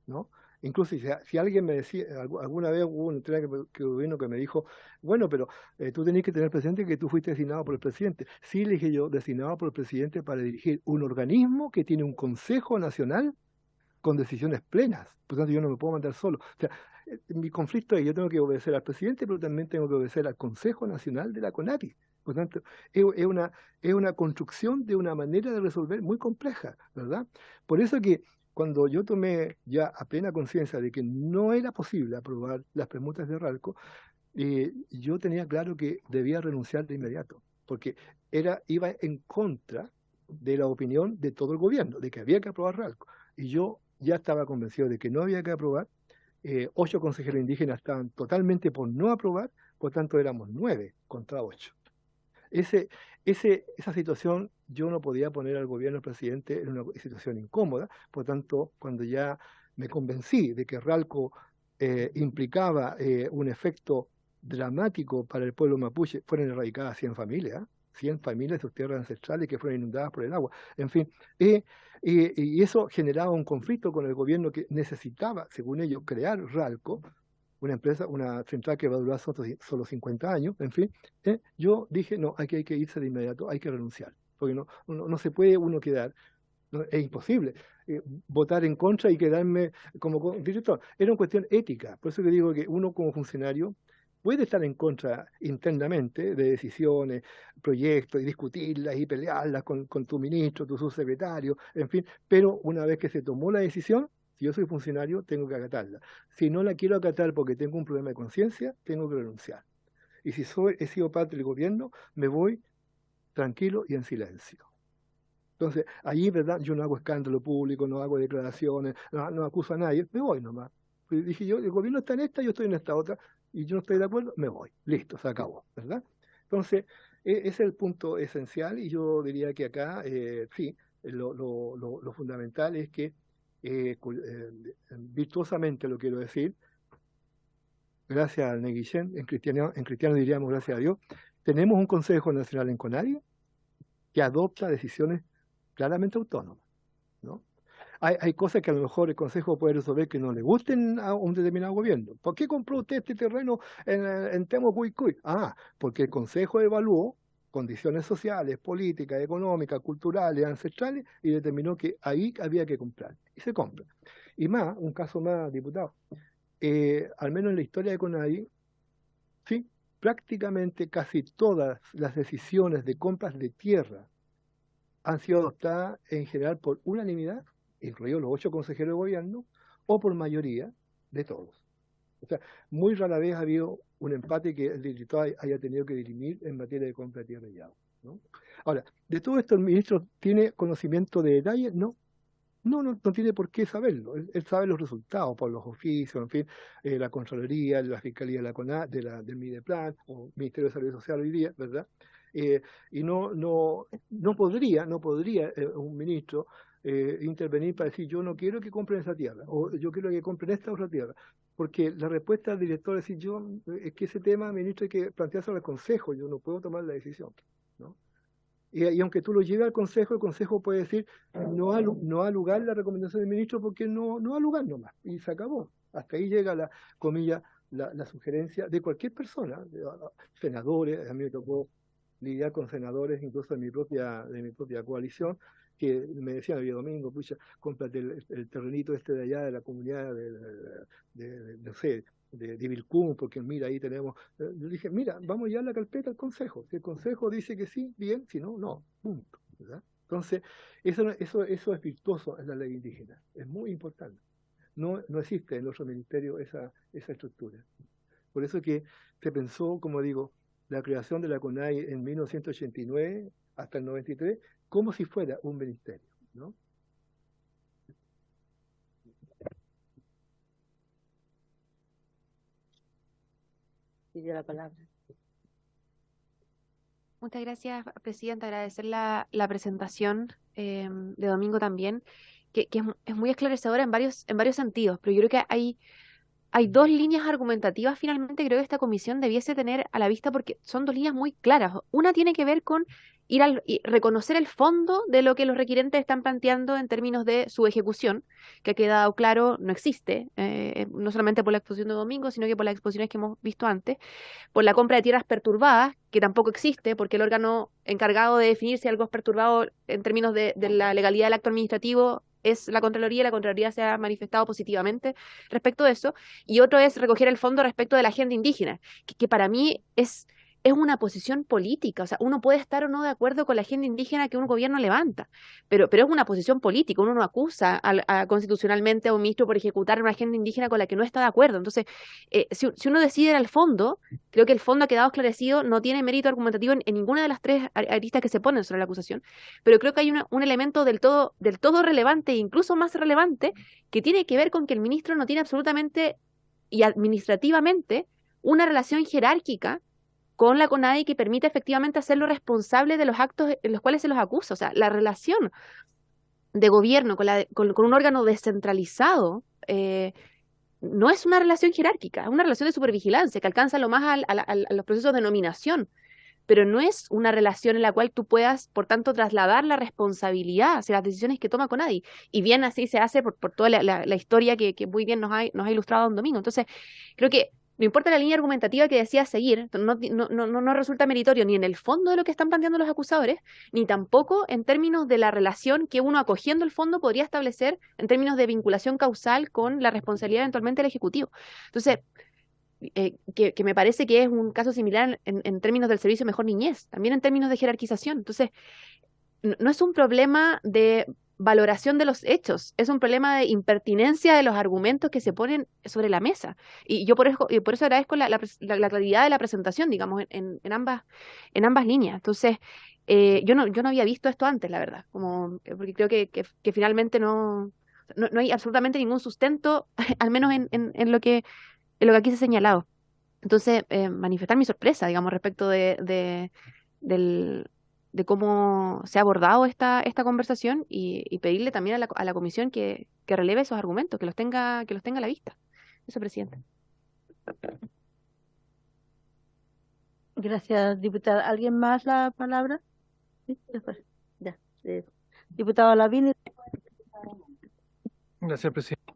¿no? Incluso si alguien me decía, alguna vez hubo un gobierno que me dijo, bueno, pero tú tenés que tener presente que tú fuiste designado por el presidente. Sí, le dije yo, designado por el presidente para dirigir un organismo que tiene un Consejo Nacional con decisiones plenas. Por lo tanto, yo no me puedo mandar solo. O sea, mi conflicto es que yo tengo que obedecer al presidente, pero también tengo que obedecer al Consejo Nacional de la CONADI. Por lo tanto, es una construcción de una manera de resolver muy compleja, ¿verdad? Por eso que cuando yo tomé ya a plena conciencia de que no era posible aprobar las permutas de Ralco, yo tenía claro que debía renunciar de inmediato, porque iba en contra de la opinión de todo el gobierno, de que había que aprobar Ralco. Y yo ya estaba convencido de que no había que aprobar. 8 consejeros indígenas estaban totalmente por no aprobar, por tanto éramos 9 contra 8. Esa situación yo no podía poner al gobierno, al presidente, en una situación incómoda. Por tanto, cuando ya me convencí de que Ralco implicaba un efecto dramático para el pueblo mapuche, fueron erradicadas 100 familias, 100 familias de sus tierras ancestrales que fueron inundadas por el agua. En fin, y eso generaba un conflicto con el gobierno que necesitaba, según ellos, crear Ralco, una empresa, una central que va a durar solo 50 años, en fin. Yo dije, no, hay que irse de inmediato, hay que renunciar, porque no se puede uno quedar, es imposible votar en contra y quedarme como director. Era una cuestión ética, por eso que digo que uno como funcionario puede estar en contra internamente de decisiones, proyectos, y discutirlas y pelearlas con tu ministro, tu subsecretario, en fin, pero una vez que se tomó la decisión, si yo soy funcionario, tengo que acatarla. Si no la quiero acatar porque tengo un problema de conciencia, tengo que renunciar. Y si he sido parte del gobierno, me voy tranquilo y en silencio. Entonces, allí, ¿verdad? Yo no hago escándalo público, no hago declaraciones, no acuso a nadie, me voy nomás. Pues dije yo, el gobierno está en esta, yo estoy en esta otra, y yo no estoy de acuerdo, me voy. Listo, se acabó, ¿verdad? Entonces, ese es el punto esencial, y yo diría que acá, sí, lo fundamental es que, virtuosamente lo quiero decir, gracias al Neguillén, en cristiano diríamos gracias a Dios, tenemos un Consejo Nacional en CONADI que adopta decisiones claramente autónomas, ¿no? Hay cosas que a lo mejor el Consejo puede resolver que no le gusten a un determinado gobierno. ¿Por qué compró usted este terreno en Temucuicui? Ah, porque el Consejo evaluó condiciones sociales, políticas, económicas, culturales, ancestrales, y determinó que ahí había que comprar. Y se compra. Y más, un caso más, diputado, al menos en la historia de CONADI, sí, prácticamente casi todas las decisiones de compras de tierra han sido adoptadas en general por unanimidad, incluidos los 8 consejeros de gobierno, o por mayoría de todos. O sea, muy rara vez ha habido un empate que el diputado haya tenido que dirimir en materia de compra de tierra y agua, ¿no? Ahora, de todo esto el ministro tiene conocimiento de detalles, no. No tiene por qué saberlo. Él sabe los resultados por los oficios, en fin, la Contraloría, la Fiscalía de la CONADI, del Mideplan, o Ministerio de Salud Social hoy día, ¿verdad? Y no podría un ministro intervenir para decir, yo no quiero que compren esa tierra, o yo quiero que compren esta otra tierra. Porque la respuesta del director es decir, es que ese tema, ministro, hay que planteárselo al Consejo, yo no puedo tomar la decisión, ¿no? Y aunque tú lo lleves al Consejo, el Consejo puede decir, no ha lugar la recomendación del ministro porque no ha lugar nomás, y se acabó. Hasta ahí llega la sugerencia de cualquier persona, senadores. A mí me tocó lidiar con senadores, incluso de mi propia coalición, que me decían, oye, Domingo, pucha, cómprate el terrenito este de allá de la comunidad no sé, de Vilcún, porque mira, ahí tenemos. Yo dije, mira, vamos ya a la carpeta al Consejo. Si el Consejo dice que sí, bien, si no, no, punto, ¿verdad? Entonces, eso es virtuoso en la ley indígena, es muy importante. No existe en otro ministerio esa estructura. Por eso que se pensó, como digo, la creación de la CONADI en 1989 hasta el 93, como si fuera un ministerio, ¿no? Pide la palabra. Muchas gracias, Presidenta. Agradecer la presentación de Domingo también. que es muy esclarecedora en varios sentidos, pero yo creo que hay dos líneas argumentativas finalmente que creo que esta comisión debiese tener a la vista porque son dos líneas muy claras. Una tiene que ver con y reconocer el fondo de lo que los requirentes están planteando en términos de su ejecución, que ha quedado claro, no existe, no solamente por la exposición de domingo, sino que por las exposiciones que hemos visto antes, por la compra de tierras perturbadas, que tampoco existe, porque el órgano encargado de definir si algo es perturbado en términos de la legalidad del acto administrativo es la Contraloría se ha manifestado positivamente respecto de eso, y otro es recoger el fondo respecto de la agenda indígena, que para mí es una posición política, o sea, uno puede estar o no de acuerdo con la agenda indígena que un gobierno levanta, pero es una posición política, uno no acusa constitucionalmente a un ministro por ejecutar una agenda indígena con la que no está de acuerdo. Entonces, si uno decide ir al fondo, creo que el fondo ha quedado esclarecido, no tiene mérito argumentativo en ninguna de las tres aristas que se ponen sobre la acusación, pero creo que hay un elemento del todo relevante e incluso más relevante que tiene que ver con que el ministro no tiene absolutamente y administrativamente una relación jerárquica con la CONADI que permite efectivamente hacerlo responsable de los actos en los cuales se los acusa. O sea, la relación de gobierno con un órgano descentralizado no es una relación jerárquica, es una relación de supervigilancia que alcanza lo más a los procesos de nominación, pero no es una relación en la cual tú puedas, por tanto, trasladar la responsabilidad hacia las decisiones que toma CONADI. Y bien así se hace por toda la historia que muy bien nos ha ilustrado Don Domingo. Entonces, creo que no importa la línea argumentativa que decía seguir, no resulta meritorio ni en el fondo de lo que están planteando los acusadores, ni tampoco en términos de la relación que uno acogiendo el fondo podría establecer en términos de vinculación causal con la responsabilidad eventualmente del Ejecutivo. Entonces, que me parece que es un caso similar en términos del servicio Mejor Niñez, también en términos de jerarquización. Entonces, no es un problema de valoración de los hechos, es un problema de impertinencia de los argumentos que se ponen sobre la mesa. Y yo por eso agradezco la claridad de la presentación, digamos, en ambas líneas. Entonces, yo no había visto esto antes, la verdad, porque creo que finalmente no hay absolutamente ningún sustento, al menos en lo que aquí se ha señalado. Entonces, manifestar mi sorpresa, digamos, respecto de cómo se ha abordado esta conversación y pedirle también a la comisión que releve esos argumentos, que los tenga a la vista. Eso, presidente. Gracias, diputada. ¿Alguien más la palabra? ¿Sí? Después. Ya. Diputado Lavín. Gracias, presidente.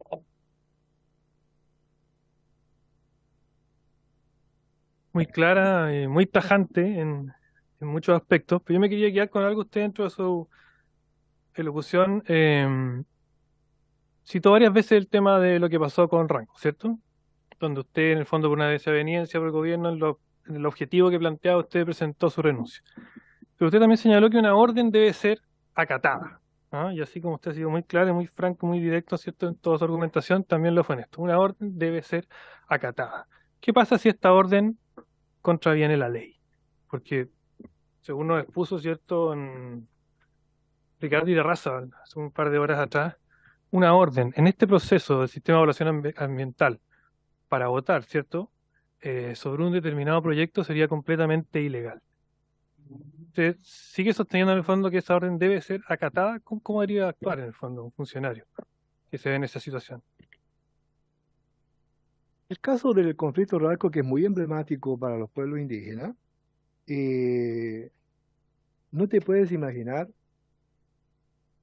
Muy clara, muy tajante en muchos aspectos, pero yo me quería quedar con algo. Usted dentro de su elocución citó varias veces el tema de lo que pasó con Rango, ¿cierto? Donde usted, en el fondo, por una desaveniencia por el gobierno, en el objetivo que planteaba, usted presentó su renuncia. Pero usted también señaló que una orden debe ser acatada, ¿ah? Y así como usted ha sido muy claro, muy franco, muy directo, ¿cierto?, en toda su argumentación, también lo fue en esto. Una orden debe ser acatada. ¿Qué pasa si esta orden contraviene la ley? Porque, según nos expuso, ¿cierto?, en Ricardo Irarrázaval hace un par de horas atrás, una orden en este proceso del sistema de evaluación ambiental para votar, ¿cierto?, sobre un determinado proyecto sería completamente ilegal. ¿Usted sigue sosteniendo en el fondo que esa orden debe ser acatada? ¿Cómo debería actuar en el fondo un funcionario que se ve en esa situación? El caso del conflicto Ralco, que es muy emblemático para los pueblos indígenas, no te puedes imaginar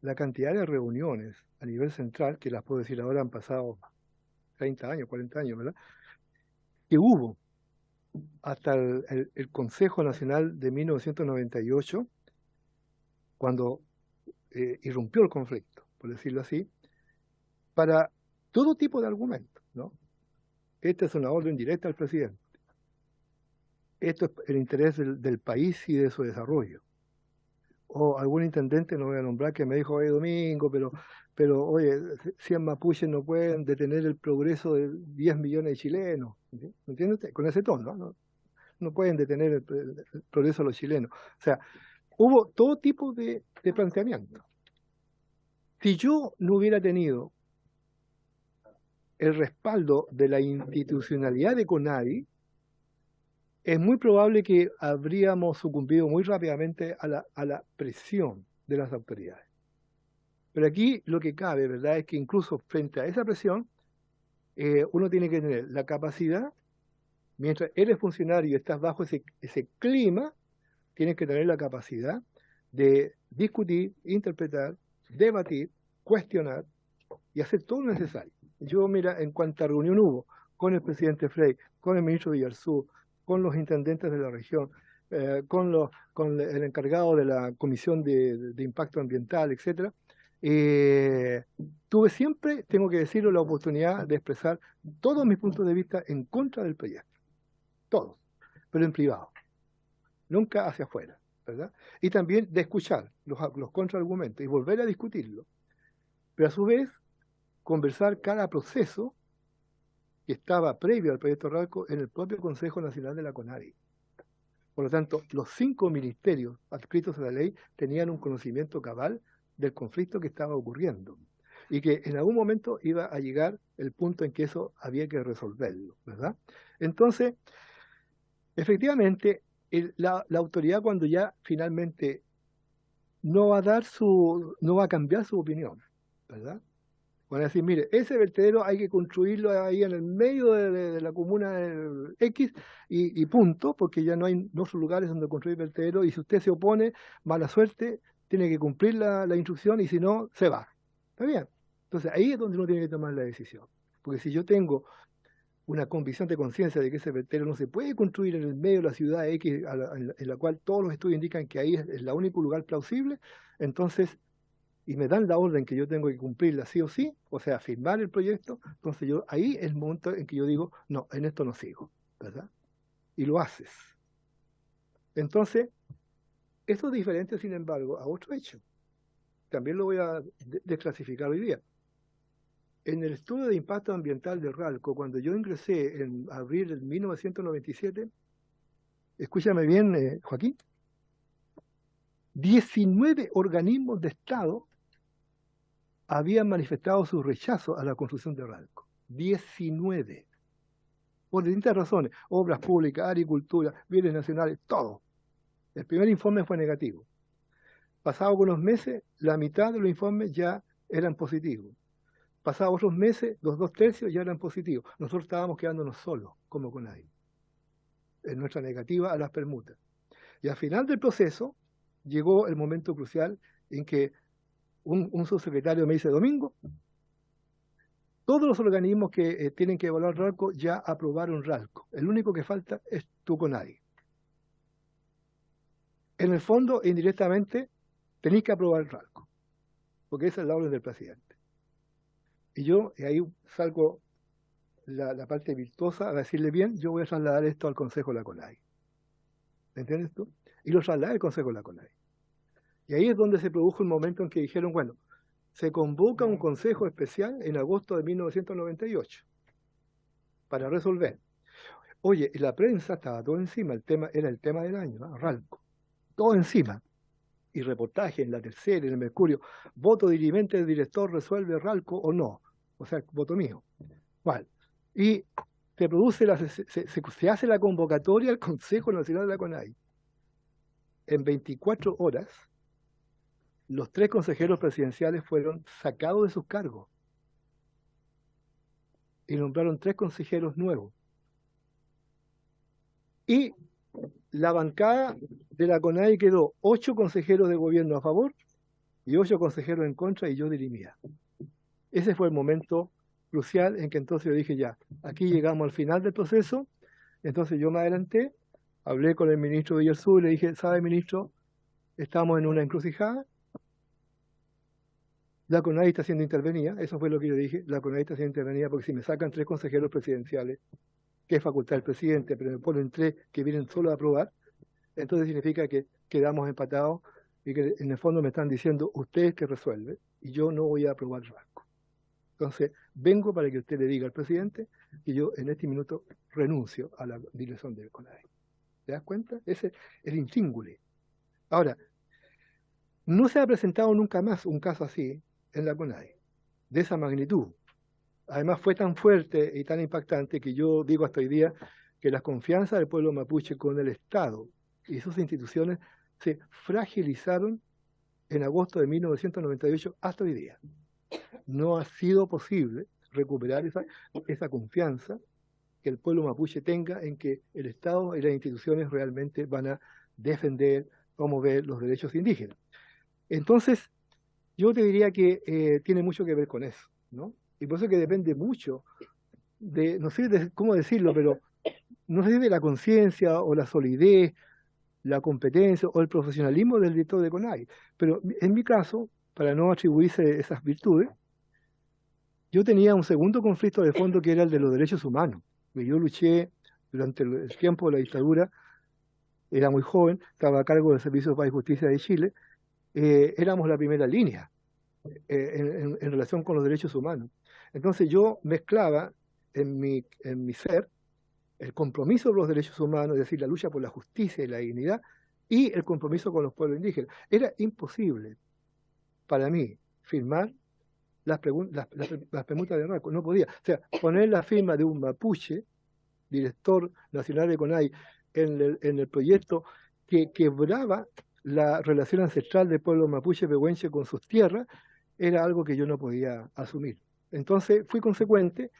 la cantidad de reuniones a nivel central, que las puedo decir ahora, han pasado 30 años, 40 años, ¿verdad?, que hubo hasta el Consejo Nacional de 1998, cuando irrumpió el conflicto, por decirlo así, para todo tipo de argumentos, ¿no? Esta es una orden directa al presidente. Esto es el interés del país y de su desarrollo. O algún intendente, no voy a nombrar, que me dijo: oye, Domingo, pero oye, 100 mapuches no pueden detener el progreso de 10 millones de chilenos. ¿Me entiende usted? Con ese tono, no pueden detener el progreso de los chilenos. O sea, hubo todo tipo de planteamientos. Si yo no hubiera tenido el respaldo de la institucionalidad de CONADI, es muy probable que habríamos sucumbido muy rápidamente a la presión de las autoridades. Pero aquí lo que cabe, ¿verdad?, es que incluso frente a esa presión, uno tiene que tener la capacidad, mientras eres funcionario y estás bajo ese clima, tienes que tener la capacidad de discutir, interpretar, debatir, cuestionar y hacer todo lo necesario. Yo, mira, en cuanta reunión hubo con el presidente Frey, con el ministro Villarsú, con los intendentes de la región, con el encargado de la Comisión de Impacto Ambiental, etcétera, tuve siempre, tengo que decirlo, la oportunidad de expresar todos mis puntos de vista en contra del proyecto. Todos, pero en privado. Nunca hacia afuera, ¿verdad? Y también de escuchar los contraargumentos y volver a discutirlo. Pero a su vez, conversar cada proceso que estaba previo al proyecto RALCO en el propio Consejo Nacional de la CONADI. Por lo tanto, los 5 ministerios adscritos a la ley tenían un conocimiento cabal del conflicto que estaba ocurriendo y que en algún momento iba a llegar el punto en que eso había que resolverlo, ¿verdad? Entonces, efectivamente, la autoridad, cuando ya finalmente no va a cambiar su opinión, ¿verdad? Van a decir, mire, ese vertedero hay que construirlo ahí en el medio de la comuna X y punto, porque ya no hay otros lugares donde construir vertedero, y si usted se opone, mala suerte, tiene que cumplir la instrucción, y si no, se va. ¿Está bien? Entonces ahí es donde uno tiene que tomar la decisión. Porque si yo tengo una convicción de conciencia de que ese vertedero no se puede construir en el medio de la ciudad X, en la cual todos los estudios indican que ahí es el único lugar plausible, entonces, y me dan la orden que yo tengo que cumplirla sí o sí, o sea, firmar el proyecto, entonces ahí es el momento en que yo digo, no, en esto no sigo, ¿verdad? Y lo haces. Entonces, esto es diferente, sin embargo, a otro hecho. También lo voy a desclasificar hoy día. En el estudio de impacto ambiental de RALCO, cuando yo ingresé en abril de 1997, escúchame bien, Joaquín, 19 organismos de Estado habían manifestado su rechazo a la construcción de RALCO. 19. Por distintas razones. Obras públicas, agricultura, bienes nacionales, todo. El primer informe fue negativo. Pasados unos meses, la mitad de los informes ya eran positivos. Pasados otros meses, los 2/3 ya eran positivos. Nosotros estábamos quedándonos solos, como CONADI, en nuestra negativa a las permutas. Y al final del proceso, llegó el momento crucial en que un subsecretario me dice, Domingo, todos los organismos que tienen que evaluar RALCO ya aprobaron RALCO. El único que falta es tu CONADI. En el fondo, indirectamente, tenéis que aprobar RALCO, porque esa es la orden del presidente. Y ahí salgo la parte virtuosa a decirle, bien, yo voy a trasladar esto al Consejo de la CONADI. ¿Me entiendes tú? Y lo trasladé al Consejo de la CONADI. Y ahí es donde se produjo el momento en que dijeron, bueno, se convoca un consejo especial en agosto de 1998 para resolver. Oye, y la prensa estaba todo encima, era el tema del año, ¿no? RALCO, todo encima. Y reportaje en La Tercera, en el Mercurio, voto dirimente del director resuelve RALCO o no, o sea, voto mío. Bueno, y se produce se hace la convocatoria al Consejo Nacional de la CONADI. En 24 horas, los 3 consejeros presidenciales fueron sacados de sus cargos y nombraron 3 consejeros nuevos. Y la bancada de la CONADI quedó 8 consejeros de gobierno a favor y 8 consejeros en contra, y yo dirimía. Ese fue el momento crucial en que entonces yo dije, ya, aquí llegamos al final del proceso. Entonces yo me adelanté, hablé con el ministro Villarsú y le dije, ¿sabe, ministro? Estamos en una encrucijada. La CONADI está siendo intervenida, eso fue lo que yo dije, la CONADI está siendo intervenida porque si me sacan 3 consejeros presidenciales, que es facultad del presidente, pero me ponen 3 que vienen solo a aprobar, entonces significa que quedamos empatados y que en el fondo me están diciendo, usted es que resuelve y yo no voy a aprobar RALCO. Entonces, vengo para que usted le diga al presidente que yo en este minuto renuncio a la dirección del CONADI. ¿Te das cuenta? Ese es el intríngulo. Ahora, no se ha presentado nunca más un caso así en la CONADI, de esa magnitud. Además fue tan fuerte y tan impactante que yo digo hasta hoy día que la confianza del pueblo mapuche con el Estado y sus instituciones se fragilizaron en agosto de 1998 hasta hoy día. No ha sido posible recuperar esa confianza que el pueblo mapuche tenga en que el Estado y las instituciones realmente van a defender, promover los derechos indígenas. Entonces, yo te diría que tiene mucho que ver con eso, ¿no? Y por eso que depende mucho de, no sé cómo decirlo, pero no sé si de la conciencia o la solidez, la competencia o el profesionalismo del director de CONADI. Pero en mi caso, para no atribuirse esas virtudes, yo tenía un segundo conflicto de fondo que era el de los derechos humanos. Yo luché durante el tiempo de la dictadura, era muy joven, estaba a cargo del Servicio de Paz y Justicia de Chile, éramos la primera línea en relación con los derechos humanos. Entonces yo mezclaba en mi ser el compromiso por los derechos humanos, es decir, la lucha por la justicia y la dignidad, y el compromiso con los pueblos indígenas. Era imposible para mí firmar las permutas de Ranco, no podía. O sea, poner la firma de un mapuche, director nacional de CONADI, en el proyecto que quebraba la relación ancestral del pueblo mapuche pehuenche con sus tierras, era algo que yo no podía asumir. Entonces fui consecuente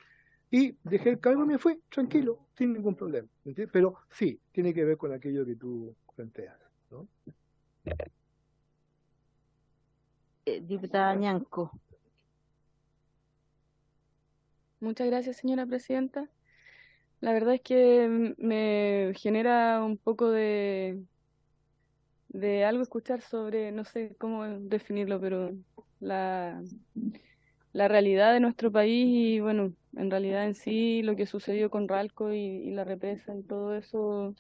y dejé el cargo y me fui tranquilo, sin ningún problema. ¿Entiendes? Pero sí, tiene que ver con aquello que tú planteas, ¿no? Diputada Ñanco. Muchas gracias, señora presidenta. La verdad es que me genera un poco de algo escuchar sobre, no sé cómo definirlo, pero la realidad de nuestro país y bueno, en realidad en sí lo que sucedió con Ralco y la represa y todo eso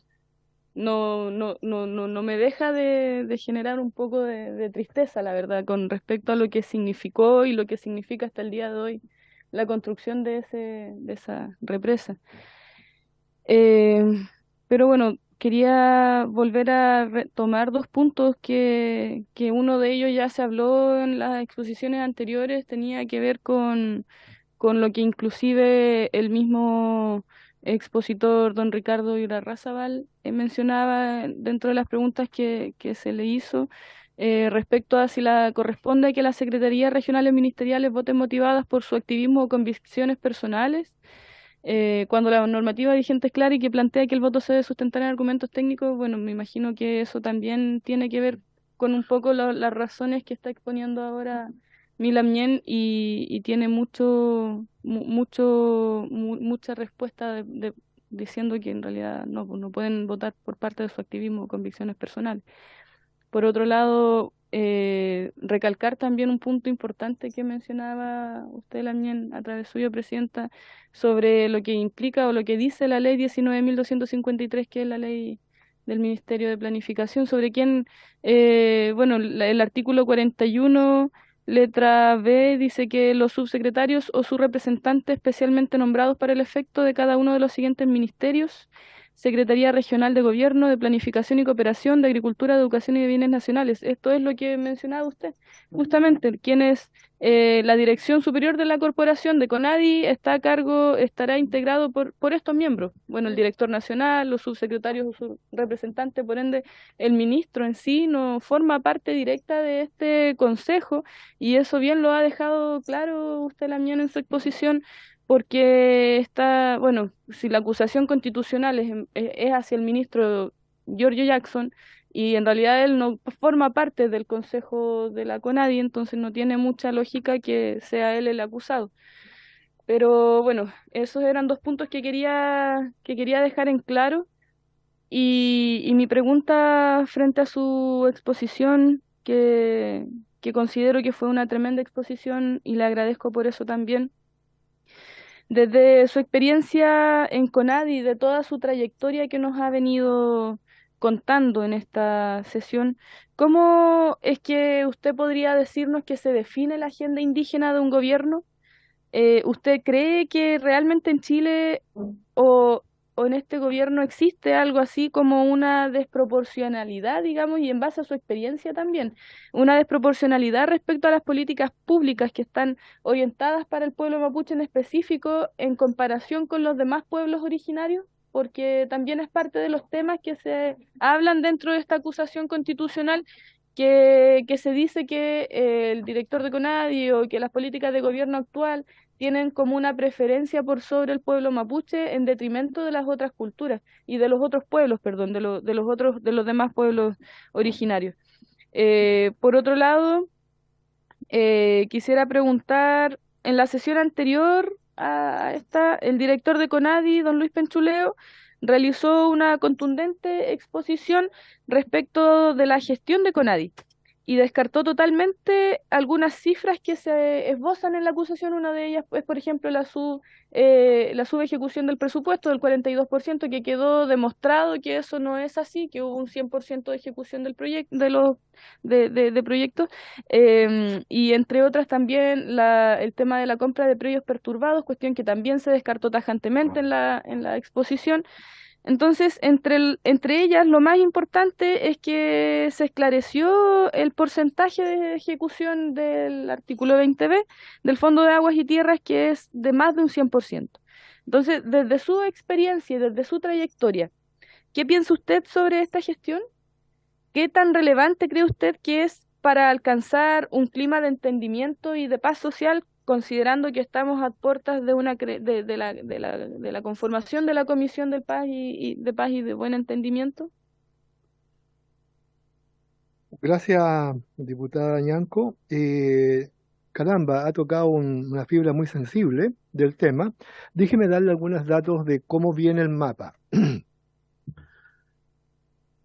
no me deja de generar un poco de tristeza, la verdad, con respecto a lo que significó y lo que significa hasta el día de hoy la construcción de esa represa. Pero bueno, quería volver a retomar dos puntos que uno de ellos ya se habló en las exposiciones anteriores, tenía que ver con lo que inclusive el mismo expositor don Ricardo Irarrázaval mencionaba dentro de las preguntas que se le hizo respecto a si corresponde que las secretarías regionales ministeriales voten motivadas por su activismo o convicciones personales. Cuando la normativa vigente es clara y que plantea que el voto se debe sustentar en argumentos técnicos, bueno, me imagino que eso también tiene que ver con un poco las razones que está exponiendo ahora Milamien y tiene mucha respuesta diciendo que en realidad no pueden votar por parte de su activismo o convicciones personales. Por otro lado, recalcar también un punto importante que mencionaba usted, Lamien, a través suyo, Presidenta, sobre lo que implica o lo que dice la ley 19.253, que es la ley del Ministerio de Planificación, sobre quién, bueno, el artículo 41, letra B, dice que los subsecretarios o sus representantes especialmente nombrados para el efecto de cada uno de los siguientes ministerios: Secretaría Regional de Gobierno, de Planificación y Cooperación, de Agricultura, de Educación y de Bienes Nacionales. Esto es lo que mencionaba usted. Justamente, quien es la Dirección Superior de la Corporación de CONADI estará integrado por estos miembros. Bueno, el director nacional, los subsecretarios o sus representantes, por ende, el ministro en sí no forma parte directa de este consejo, y eso bien lo ha dejado claro usted, Lamien, en su exposición, porque está, bueno, si la acusación constitucional es hacia el ministro Giorgio Jackson, y en realidad él no forma parte del Consejo de la CONADI, entonces no tiene mucha lógica que sea él el acusado. Pero bueno, esos eran dos puntos que quería dejar en claro. Y mi pregunta frente a su exposición, que considero que fue una tremenda exposición y le agradezco por eso también. Desde su experiencia en CONADI, de toda su trayectoria que nos ha venido contando en esta sesión, ¿cómo es que usted podría decirnos que se define la agenda indígena de un gobierno? ¿Usted cree que realmente en Chile o en este gobierno existe algo así como una desproporcionalidad, digamos, y en base a su experiencia también, una desproporcionalidad respecto a las políticas públicas que están orientadas para el pueblo mapuche en específico en comparación con los demás pueblos originarios? Porque también es parte de los temas que se hablan dentro de esta acusación constitucional, que se dice que el director de CONADI o que las políticas de gobierno actual tienen como una preferencia por sobre el pueblo mapuche en detrimento de las otras culturas y de los otros pueblos, perdón, de los demás pueblos originarios. Por otro lado, quisiera preguntar, en la sesión anterior a esta, el director de CONADI, don Luis Penchuleo, realizó una contundente exposición respecto de la gestión de CONADI y descartó totalmente algunas cifras que se esbozan en la acusación. Una de ellas es, por ejemplo, la subejecución del presupuesto del 42%, que quedó demostrado que eso no es así, que hubo un 100% de ejecución del proyecto, de proyectos, y entre otras también el tema de la compra de predios perturbados, cuestión que también se descartó tajantemente en la exposición. Entonces, entre ellas, lo más importante es que se esclareció el porcentaje de ejecución del artículo 20b del Fondo de Aguas y Tierras, que es de más de un 100%. Entonces, desde su experiencia y desde su trayectoria, ¿qué piensa usted sobre esta gestión? ¿Qué tan relevante cree usted que es para alcanzar un clima de entendimiento y de paz social, considerando que estamos a puertas de la conformación de la Comisión de Paz y de Buen Entendimiento? Gracias, diputada Ñanco. Caramba, ha tocado una fibra muy sensible del tema. Déjeme darle algunos datos de cómo viene el mapa.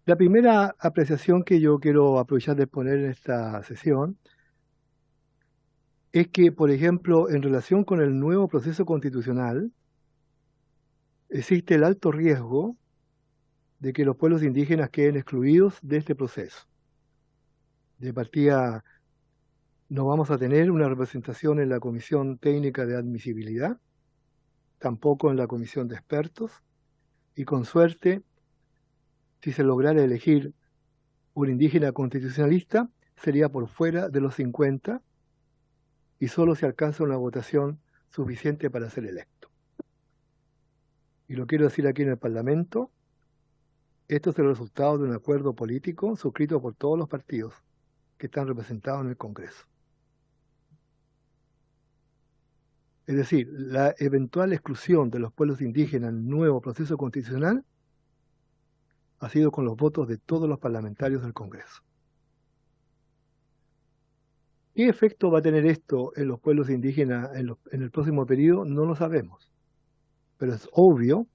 La primera apreciación que yo quiero aprovechar de poner en esta sesión es que, por ejemplo, en relación con el nuevo proceso constitucional, existe el alto riesgo de que los pueblos indígenas queden excluidos de este proceso. De partida, no vamos a tener una representación en la Comisión Técnica de Admisibilidad, tampoco en la Comisión de Expertos, y con suerte, si se lograra elegir un indígena constitucionalista, sería por fuera de los 50 y solo se alcanza una votación suficiente para ser electo. Y lo quiero decir aquí en el Parlamento, esto es el resultado de un acuerdo político suscrito por todos los partidos que están representados en el Congreso. Es decir, la eventual exclusión de los pueblos indígenas en el nuevo proceso constitucional ha sido con los votos de todos los parlamentarios del Congreso. ¿Qué efecto va a tener esto en los pueblos indígenas en el próximo periodo? No lo sabemos. Pero es obvio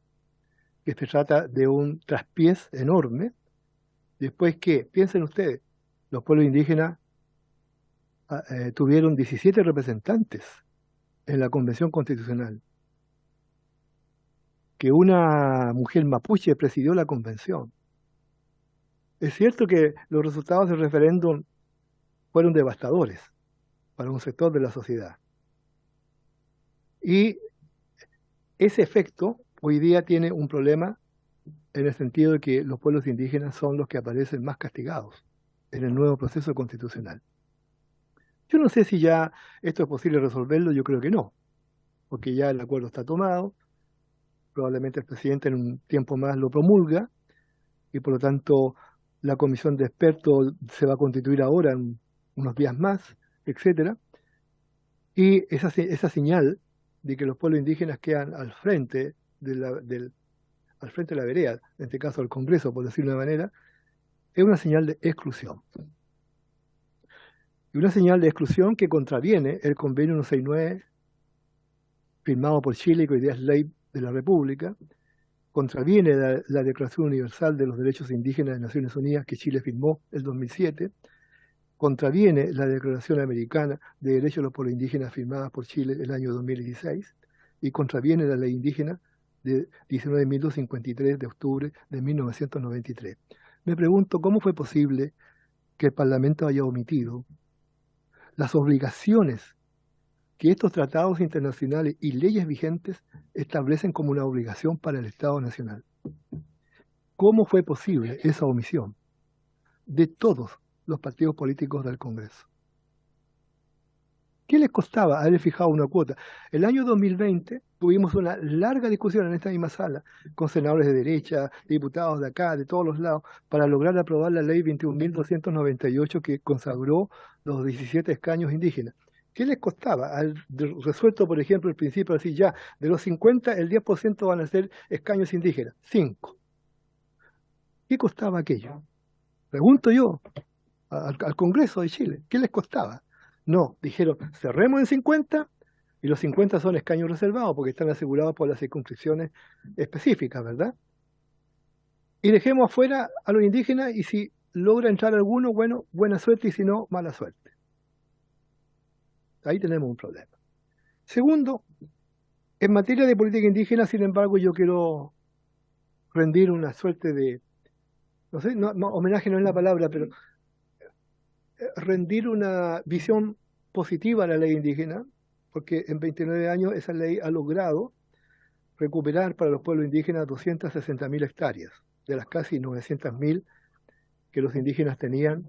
que se trata de un traspiés enorme. Después que, piensen ustedes, los pueblos indígenas tuvieron 17 representantes en la Convención Constitucional. Que una mujer mapuche presidió la convención. Es cierto que los resultados del referéndum fueron devastadores para un sector de la sociedad. Y ese efecto hoy día tiene un problema en el sentido de que los pueblos indígenas son los que aparecen más castigados en el nuevo proceso constitucional. Yo no sé si ya esto es posible resolverlo, yo creo que no, porque ya el acuerdo está tomado, probablemente el presidente en un tiempo más lo promulga, y por lo tanto la comisión de expertos se va a constituir ahora en unos días más, etcétera. Y esa señal de que los pueblos indígenas quedan al frente de la vereda, en este caso del Congreso, por decirlo de una manera, es una señal de exclusión. Y una señal de exclusión que contraviene el convenio 169, firmado por Chile, que hoy día es ley de la República, contraviene la Declaración Universal de los Derechos Indígenas de Naciones Unidas que Chile firmó el 2007, contraviene la Declaración Americana de Derechos de los Pueblos Indígenas firmada por Chile el año 2016 y contraviene la ley indígena de 19.253 de octubre de 1993. Me pregunto cómo fue posible que el Parlamento haya omitido las obligaciones que estos tratados internacionales y leyes vigentes establecen como una obligación para el Estado Nacional. ¿Cómo fue posible esa omisión de todos los partidos políticos del Congreso? ¿Qué les costaba haber fijado una cuota? El año 2020 tuvimos una larga discusión en esta misma sala con senadores de derecha, diputados de acá, de todos los lados, para lograr aprobar la ley 21.298 que consagró los 17 escaños indígenas. ¿Qué les costaba? Resuelto, por ejemplo, el principio de decir ya, de los 50, el 10% van a ser escaños indígenas, 5. ¿Qué costaba aquello? Pregunto yo al Congreso de Chile, ¿qué les costaba? No, dijeron, cerremos en 50 y los 50 son escaños reservados porque están asegurados por las circunscripciones específicas, ¿verdad? Y dejemos afuera a los indígenas y si logra entrar alguno, bueno, buena suerte y si no, mala suerte. Ahí tenemos un problema. Segundo, en materia de política indígena, sin embargo, yo quiero rendir una suerte de, no sé, homenaje no es la palabra, pero rendir una visión positiva a la ley indígena, porque en 29 años esa ley ha logrado recuperar para los pueblos indígenas 260.000 hectáreas, de las casi 900.000 que los indígenas tenían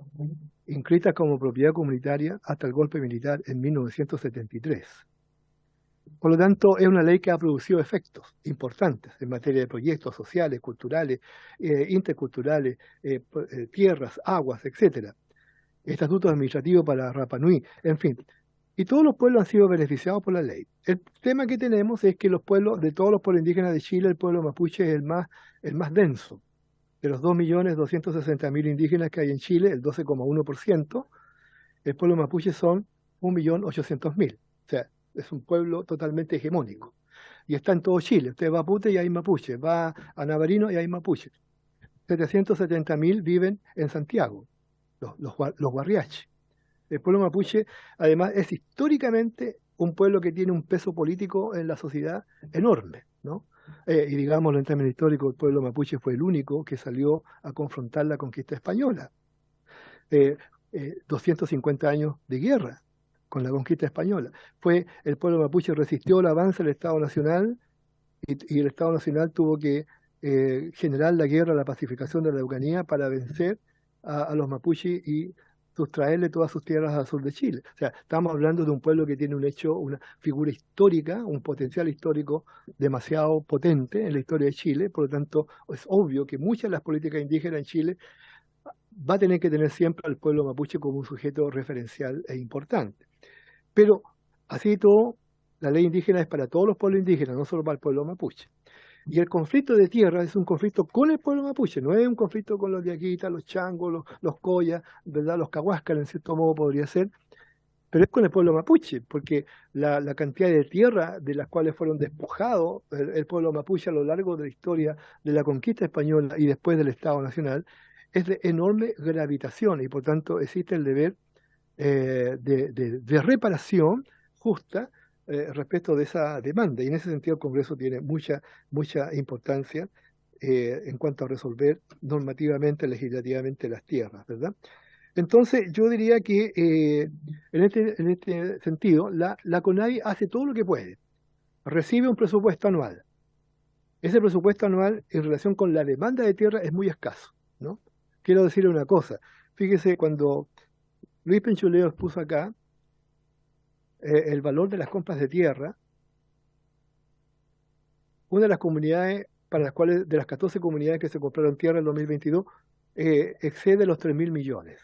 inscritas como propiedad comunitaria hasta el golpe militar en 1973. Por lo tanto, es una ley que ha producido efectos importantes en materia de proyectos sociales, culturales, interculturales, tierras, aguas, etc. Estatutos administrativos para Rapa Nui, en fin. Y todos los pueblos han sido beneficiados por la ley. El tema que tenemos es que los pueblos, de todos los pueblos indígenas de Chile, el pueblo mapuche es el más denso. De los 2.260.000 indígenas que hay en Chile, el 12,1%, el pueblo mapuche son 1.800.000. O sea, es un pueblo totalmente hegemónico. Y está en todo Chile. Usted va a Pute y hay mapuche, va a Navarino y hay mapuche. 770.000 viven en Santiago, los Guarriachi. El pueblo mapuche, además, es históricamente un pueblo que tiene un peso político en la sociedad enorme, ¿no? Y digámoslo en términos históricos, el pueblo mapuche fue el único que salió a confrontar la conquista española. 250 años de guerra con la conquista española. El pueblo mapuche resistió el avance del Estado Nacional y el Estado Nacional tuvo que generar la guerra, la pacificación de la Araucanía para vencer a los mapuches y sustraerle todas sus tierras al sur de Chile. O sea, estamos hablando de un pueblo que tiene una figura histórica, un potencial histórico demasiado potente en la historia de Chile. Por lo tanto, es obvio que muchas de las políticas indígenas en Chile va a tener que tener siempre al pueblo mapuche como un sujeto referencial e importante. Pero, así y todo, la ley indígena es para todos los pueblos indígenas, no solo para el pueblo mapuche. Y el conflicto de tierra es un conflicto con el pueblo mapuche, no es un conflicto con los diaquitas, los changos, los collas, ¿verdad? Los cahuáscaras, en cierto modo podría ser, pero es con el pueblo mapuche, porque la cantidad de tierra de las cuales fueron despojados el pueblo mapuche a lo largo de la historia de la conquista española y después del Estado Nacional es de enorme gravitación y por tanto existe el deber de reparación justa respecto de esa demanda. Y en ese sentido el Congreso tiene mucha importancia en cuanto a resolver normativamente, legislativamente las tierras, ¿verdad? Entonces yo diría que en este sentido la CONADI hace todo lo que puede. Recibe un presupuesto anual. Ese presupuesto anual en relación con la demanda de tierra es muy escaso, ¿no? Quiero decirle una cosa. Fíjese, cuando Luis Penchuleo expuso acá el valor de las compras de tierra, una de las comunidades para las cuales, de las 14 comunidades que se compraron tierra en 2022, excede los 3.000 millones.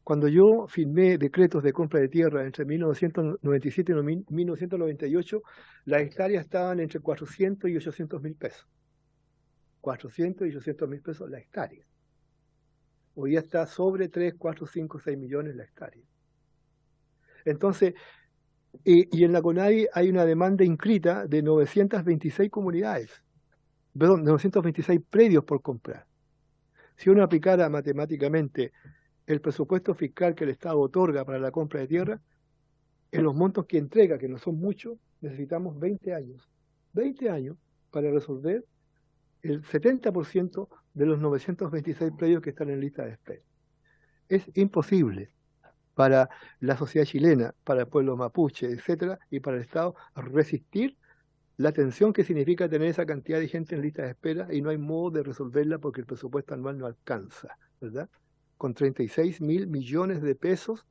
Cuando yo firmé decretos de compra de tierra entre 1997 y 1998, las hectáreas estaban entre 400 y 800 mil pesos. 400 y 800 mil pesos la hectárea. Hoy ya está sobre 3, 4, 5, 6 millones la hectárea. Entonces, y en la CONADI hay una demanda inscrita de 926 comunidades, perdón, 926 predios por comprar. Si uno aplicara matemáticamente el presupuesto fiscal que el Estado otorga para la compra de tierra, en los montos que entrega, que no son muchos, necesitamos 20 años. 20 años para resolver el 70% de los 926 predios que están en lista de espera. Es imposible para la sociedad chilena, para el pueblo mapuche, etcétera, y para el Estado resistir la tensión que significa tener esa cantidad de gente en lista de espera y no hay modo de resolverla porque el presupuesto anual no alcanza, ¿verdad? Con 36.000 millones de pesos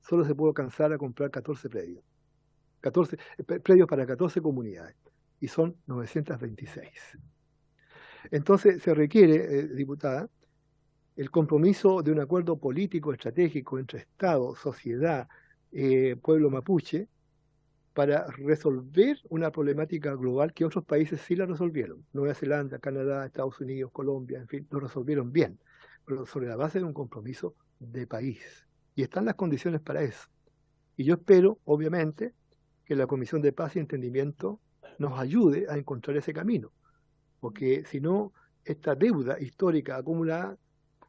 solo se puede alcanzar a comprar 14 predios. predios para 14 comunidades, y son 926. Entonces se requiere, diputada, el compromiso de un acuerdo político estratégico entre Estado, sociedad, pueblo mapuche, para resolver una problemática global que otros países sí la resolvieron. Nueva Zelanda, Canadá, Estados Unidos, Colombia, en fin, lo resolvieron bien, pero sobre la base de un compromiso de país. Y están las condiciones para eso. Y yo espero, obviamente, que la Comisión de Paz y Entendimiento nos ayude a encontrar ese camino, porque si no, esta deuda histórica acumulada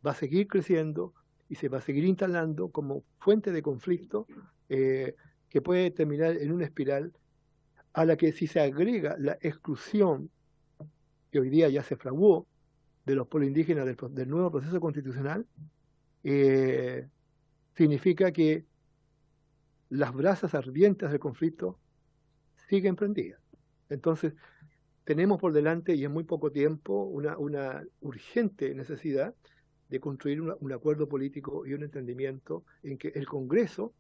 va a seguir creciendo y se va a seguir instalando como fuente de conflicto que puede terminar en una espiral a la que, si se agrega la exclusión que hoy día ya se fraguó de los pueblos indígenas del nuevo proceso constitucional, significa que las brasas ardientes del conflicto siguen prendidas. Entonces, tenemos por delante, y en muy poco tiempo, una urgente necesidad de construir un acuerdo político y un entendimiento en que el Congreso,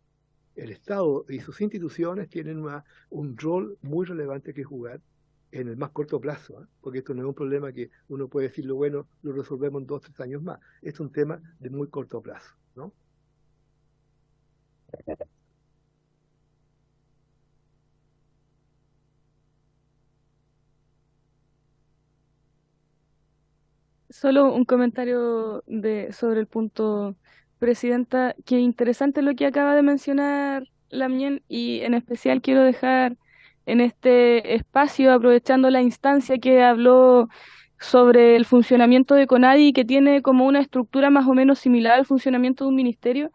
el Estado y sus instituciones tienen un rol muy relevante que jugar en el más corto plazo, ¿eh? Porque esto no es un problema que uno puede decir, bueno, lo resolvemos en 2 o 3 años más. Es un tema de muy corto plazo, ¿no? Solo un comentario sobre el punto, Presidenta, que interesante lo que acaba de mencionar Lamien, y en especial quiero dejar en este espacio, aprovechando la instancia que habló sobre el funcionamiento de CONADI, que tiene como una estructura más o menos similar al funcionamiento de un ministerio.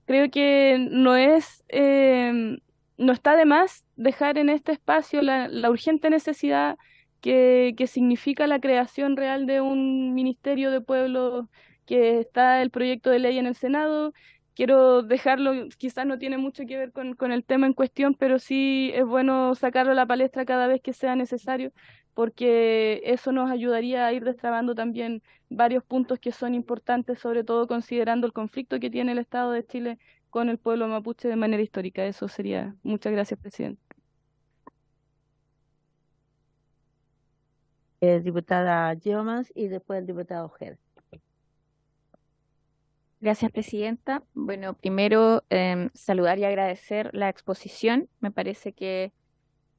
Creo que no está de más dejar en este espacio la urgente necesidad que significa la creación real de un ministerio de pueblos, que está el proyecto de ley en el Senado. Quiero dejarlo, quizás no tiene mucho que ver con el tema en cuestión, pero sí es bueno sacarlo a la palestra cada vez que sea necesario, porque eso nos ayudaría a ir destrabando también varios puntos que son importantes, sobre todo considerando el conflicto que tiene el Estado de Chile con el pueblo mapuche de manera histórica. Eso sería. Muchas gracias, presidente. Diputada Yeomans y después el diputado Ojeda. Gracias, presidenta. Bueno, primero saludar y agradecer la exposición. Me parece que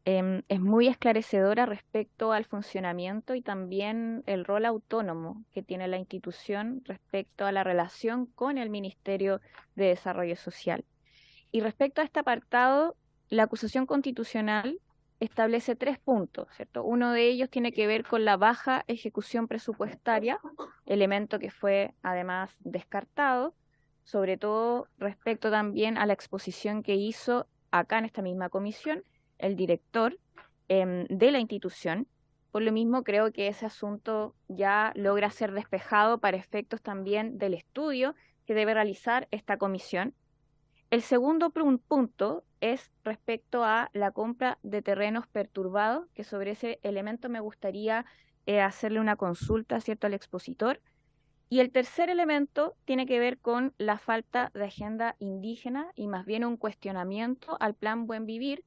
es muy esclarecedora respecto al funcionamiento y también el rol autónomo que tiene la institución respecto a la relación con el Ministerio de Desarrollo Social. Y respecto a este apartado, la acusación constitucional establece 3 puntos, ¿cierto? Uno de ellos tiene que ver con la baja ejecución presupuestaria, elemento que fue además descartado, sobre todo respecto también a la exposición que hizo acá en esta misma comisión el director de la institución. Por lo mismo, creo que ese asunto ya logra ser despejado para efectos también del estudio que debe realizar esta comisión. El segundo punto es respecto a la compra de terrenos perturbados, que sobre ese elemento me gustaría hacerle una consulta, ¿cierto?, al expositor. Y el tercer elemento tiene que ver con la falta de agenda indígena y más bien un cuestionamiento al Plan Buen Vivir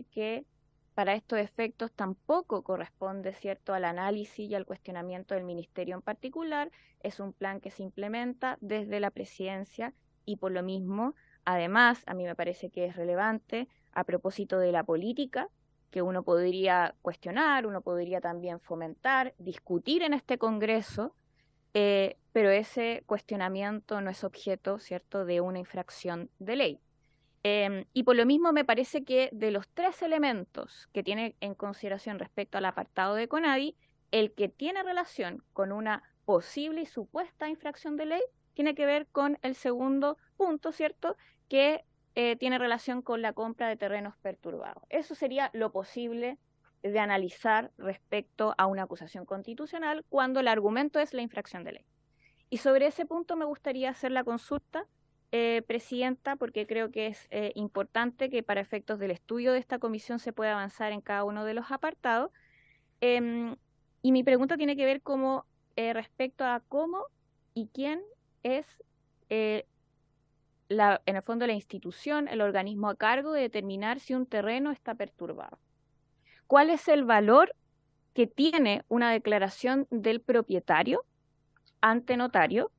que para estos efectos tampoco corresponde, ¿cierto?, al análisis y al cuestionamiento del ministerio en particular. Es un plan que se implementa desde la presidencia y por lo mismo, además, a mí me parece que es relevante a propósito de la política, que uno podría cuestionar, uno podría también fomentar, discutir en este Congreso, pero ese cuestionamiento no es objeto, ¿cierto?, de una infracción de ley. Y por lo mismo me parece que de los 3 elementos que tiene en consideración respecto al apartado de CONADI, el que tiene relación con una posible y supuesta infracción de ley tiene que ver con el segundo punto, ¿cierto?, que tiene relación con la compra de terrenos perturbados. Eso sería lo posible de analizar respecto a una acusación constitucional cuando el argumento es la infracción de ley. Y sobre ese punto me gustaría hacer la consulta, presidenta, porque creo que es importante que para efectos del estudio de esta comisión se pueda avanzar en cada uno de los apartados. Y mi pregunta tiene que ver como respecto a cómo y quién es en el fondo la institución, el organismo a cargo de determinar si un terreno está perturbado. ¿Cuál es el valor que tiene una declaración del propietario ante notario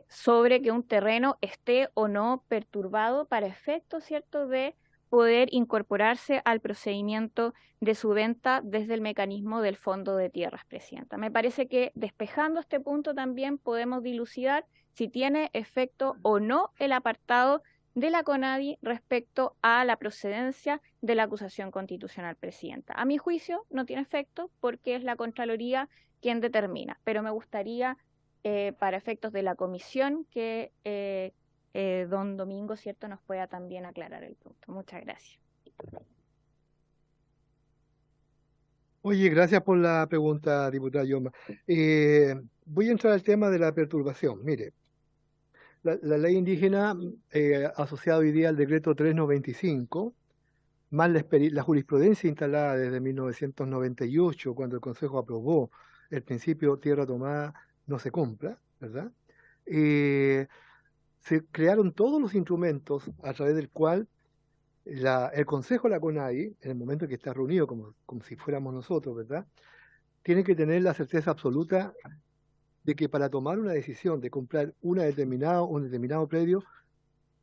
sobre que un terreno esté o no perturbado para efectos, ¿cierto?, de poder incorporarse al procedimiento de su venta desde el mecanismo del Fondo de Tierras, Presidenta? Me parece que despejando este punto también podemos dilucidar si tiene efecto o no el apartado de la CONADI respecto a la procedencia de la acusación constitucional, Presidenta. A mi juicio no tiene efecto porque es la Contraloría quien determina, pero me gustaría, para efectos de la comisión, que don Domingo, ¿cierto?, nos pueda también aclarar el punto. Muchas gracias. Oye, gracias por la pregunta, diputada Yoma. Voy a entrar al tema de la perturbación. Mire, la ley indígena, asociada hoy día al decreto 395, más la jurisprudencia instalada desde 1998, cuando el Consejo aprobó el principio tierra tomada no se compra, ¿verdad? Se crearon todos los instrumentos a través del cual el Consejo de la CONADI, en el momento en que está reunido, como si fuéramos nosotros, ¿verdad?, tiene que tener la certeza absoluta de que para tomar una decisión de comprar un determinado predio,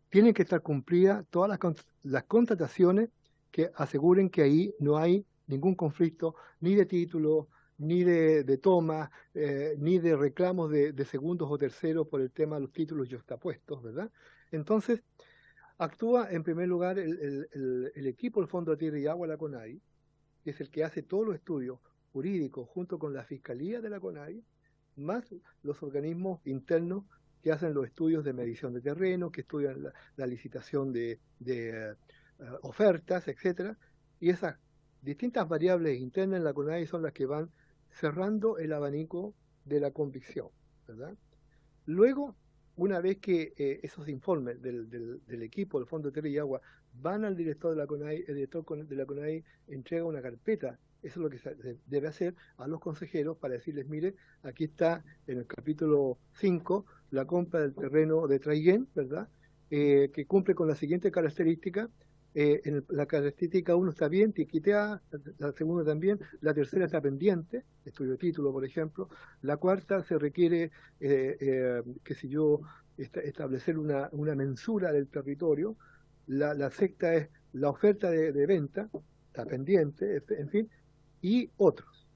tienen que estar cumplidas todas las contrataciones que aseguren que ahí no hay ningún conflicto, ni de título, ni de toma, ni de reclamos de segundos o terceros por el tema de los títulos yuxtapuestos, ¿verdad? Entonces, actúa en primer lugar el equipo del Fondo de Tierra y Agua de la CONADI, que es el que hace todos los estudios jurídicos junto con la Fiscalía de la CONADI, más los organismos internos que hacen los estudios de medición de terreno, que estudian la licitación de ofertas, etcétera, y esas distintas variables internas en la CONADI son las que van cerrando el abanico de la convicción, ¿verdad? Luego, una vez que esos informes del equipo del Fondo de Tierra y Agua van al director de la CONADI, el director de la CONADI entrega una carpeta. Eso es lo que se debe hacer a los consejeros para decirles, mire, aquí está en el capítulo 5 la compra del terreno de Traiguén, ¿verdad?, que cumple con la siguiente característica. La característica 1 está bien, tiquiteada, la segunda también, la tercera está pendiente, estudio de título, por ejemplo, la cuarta se requiere, establecer una mensura del territorio, la sexta es la oferta de venta, está pendiente, en fin, y otros.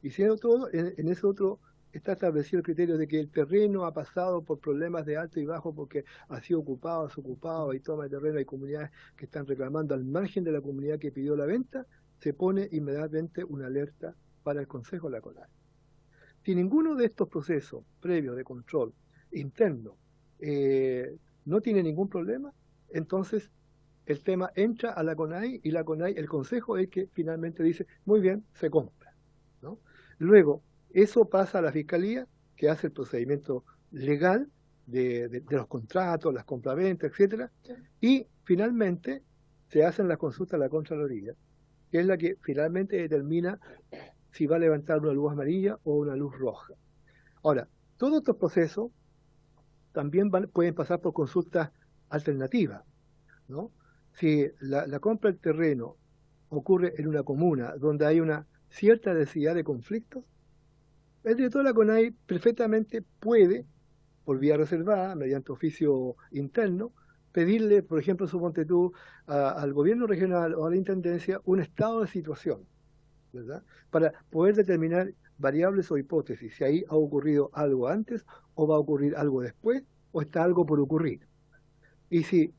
Y siendo todo, en ese otro está establecido el criterio de que el terreno ha pasado por problemas de alto y bajo porque ha sido ocupado, desocupado, hay toma de terreno, hay comunidades que están reclamando al margen de la comunidad que pidió la venta, se pone inmediatamente una alerta para el Consejo de la CONADI. Si ninguno de estos procesos previos de control interno no tiene ningún problema, entonces el tema entra a la CONADI y la CONADI, el Consejo es el que finalmente dice, muy bien, se compra, ¿no? Luego, eso pasa a la Fiscalía, que hace el procedimiento legal de los contratos, las compraventas, etcétera, y finalmente se hacen las consultas a la Contraloría, que es la que finalmente determina si va a levantar una luz amarilla o una luz roja. Ahora, todos estos procesos también pueden pasar por consultas alternativas, ¿no? Si la compra del terreno ocurre en una comuna donde hay una cierta densidad de conflictos, el director de la CONADI perfectamente puede, por vía reservada, mediante oficio interno, pedirle, por ejemplo, suponte tú, al gobierno regional o a la intendencia un estado de situación, ¿verdad?, para poder determinar variables o hipótesis, si ahí ha ocurrido algo antes o va a ocurrir algo después o está algo por ocurrir. Y si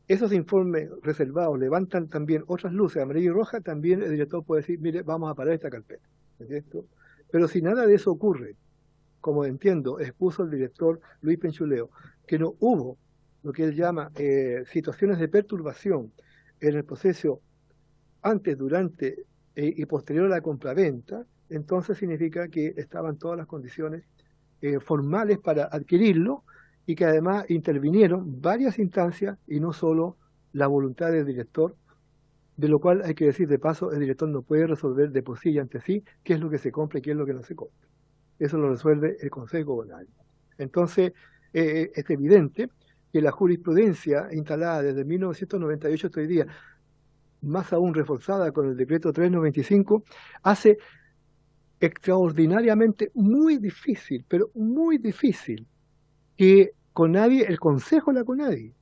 esos informes reservados levantan también otras luces, amarilla y roja, también el director puede decir, mire, vamos a parar esta carpeta, ¿cierto? Pero si nada de eso ocurre, como entiendo, expuso el director Luis Penchuleo, que no hubo lo que él llama situaciones de perturbación en el proceso antes, durante y posterior a la compraventa, entonces significa que estaban todas las condiciones formales para adquirirlo y que además intervinieron varias instancias y no solo la voluntad del director, de lo cual hay que decir de paso, el director no puede resolver de por sí y ante sí qué es lo que se compra y qué es lo que no se compra. Eso lo resuelve el Consejo Comunal. Entonces, es evidente que la jurisprudencia instalada desde 1998 hasta hoy día, más aún reforzada con el decreto 395, hace extraordinariamente muy difícil, pero muy difícil, que CONADI, el Consejo de la CONADI,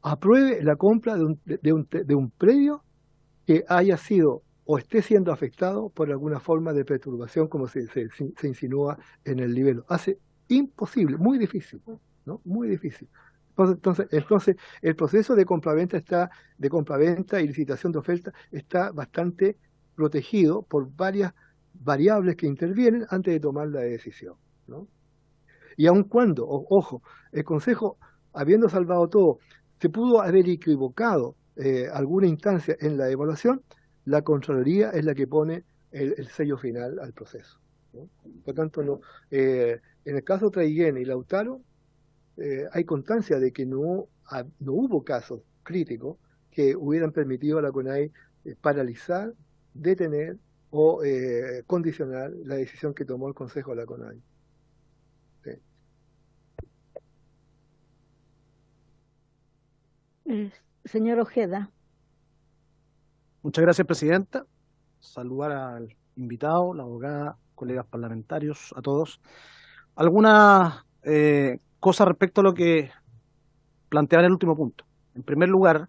apruebe la compra de un predio que haya sido o esté siendo afectado por alguna forma de perturbación, como se insinúa en el libelo. Hace imposible, muy difícil, ¿no? Muy difícil. Entonces, el proceso de compraventa y licitación de oferta está bastante protegido por varias variables que intervienen antes de tomar la decisión, ¿no? Y aun cuando, ojo, el Consejo, habiendo salvado todo, se pudo haber equivocado alguna instancia en la evaluación, la Contraloría es la que pone el sello final al proceso, ¿no? Por tanto, no, en el caso Traiguén y Lautaro, hay constancia de que no hubo casos críticos que hubieran permitido a la CONADI paralizar, detener o condicionar la decisión que tomó el Consejo de la CONADI. Sí. Señor Ojeda. Muchas gracias, presidenta. Saludar al invitado, la abogada, colegas parlamentarios, a todos. Algunas cosas respecto a lo que planteaba en el último punto. En primer lugar,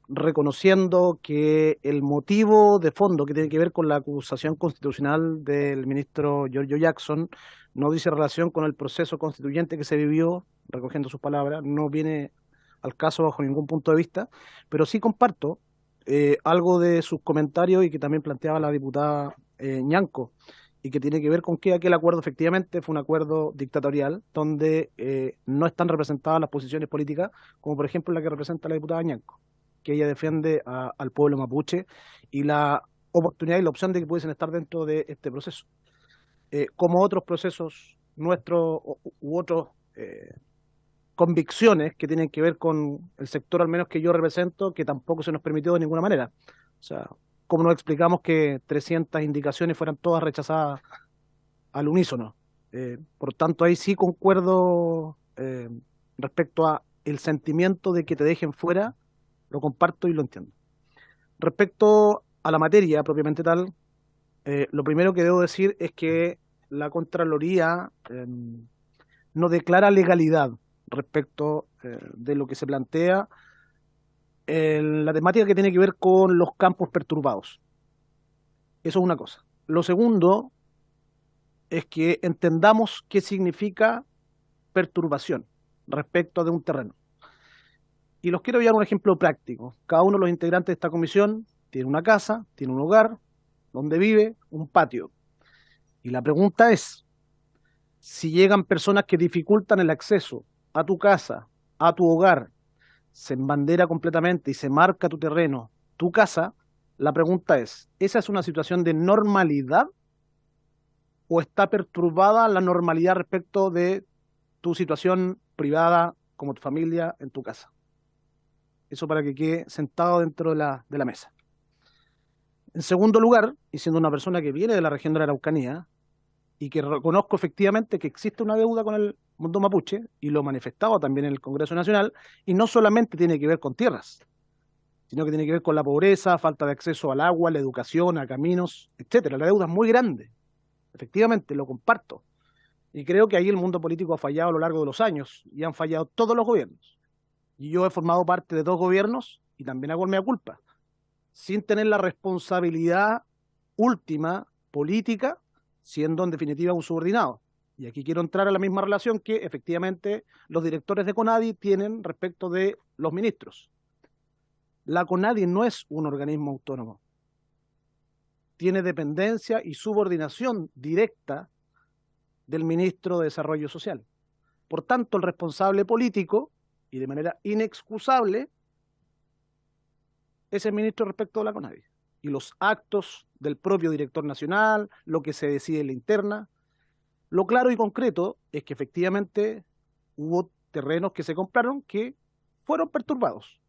reconociendo que el motivo de fondo que tiene que ver con la acusación constitucional del ministro Giorgio Jackson no dice relación con el proceso constituyente que se vivió, recogiendo sus palabras, no viene al caso bajo ningún punto de vista, pero sí comparto algo de sus comentarios y que también planteaba la diputada Ñanco, y que tiene que ver con que aquel acuerdo efectivamente fue un acuerdo dictatorial donde no están representadas las posiciones políticas, como por ejemplo la que representa la diputada Ñanco, que ella defiende al pueblo mapuche y la oportunidad y la opción de que pudiesen estar dentro de este proceso. Como otros procesos nuestros u otros convicciones que tienen que ver con el sector al menos que yo represento, que tampoco se nos permitió de ninguna manera. O sea, ¿cómo nos explicamos que 300 indicaciones fueran todas rechazadas al unísono? Por tanto, ahí sí concuerdo respecto a el sentimiento de que te dejen fuera, lo comparto y lo entiendo. Respecto a la materia propiamente tal, lo primero que debo decir es que la Contraloría no declara legalidad respecto de lo que se plantea en la temática que tiene que ver con los campos perturbados. Eso es una cosa. Lo segundo es que entendamos qué significa perturbación respecto de un terreno. Y los quiero dar un ejemplo práctico. Cada uno de los integrantes de esta comisión tiene una casa, tiene un hogar, donde vive, un patio. Y la pregunta es, si llegan personas que dificultan el acceso a tu casa, a tu hogar, se embandera completamente y se marca tu terreno, tu casa, la pregunta es, ¿esa es una situación de normalidad o está perturbada la normalidad respecto de tu situación privada como tu familia en tu casa? Eso para que quede sentado dentro de la mesa. En segundo lugar, y siendo una persona que viene de la región de la Araucanía y que reconozco efectivamente que existe una deuda con el mundo mapuche, y lo he manifestado también en el Congreso Nacional, y no solamente tiene que ver con tierras, sino que tiene que ver con la pobreza, falta de acceso al agua, la educación, a caminos, etcétera. La deuda es muy grande, efectivamente, lo comparto. Y creo que ahí el mundo político ha fallado a lo largo de los años, y han fallado todos los gobiernos. Y yo he formado parte de 2 gobiernos, y también hago mea culpa, sin tener la responsabilidad última política, siendo en definitiva un subordinado. Y aquí quiero entrar a la misma relación que efectivamente los directores de CONADI tienen respecto de los ministros. La CONADI no es un organismo autónomo. Tiene dependencia y subordinación directa del ministro de Desarrollo Social. Por tanto, el responsable político, y de manera inexcusable, es el ministro respecto de la CONADI. Y los actos del propio director nacional, lo que se decide en la interna. Lo claro y concreto es que efectivamente hubo terrenos que se compraron que fueron perturbados.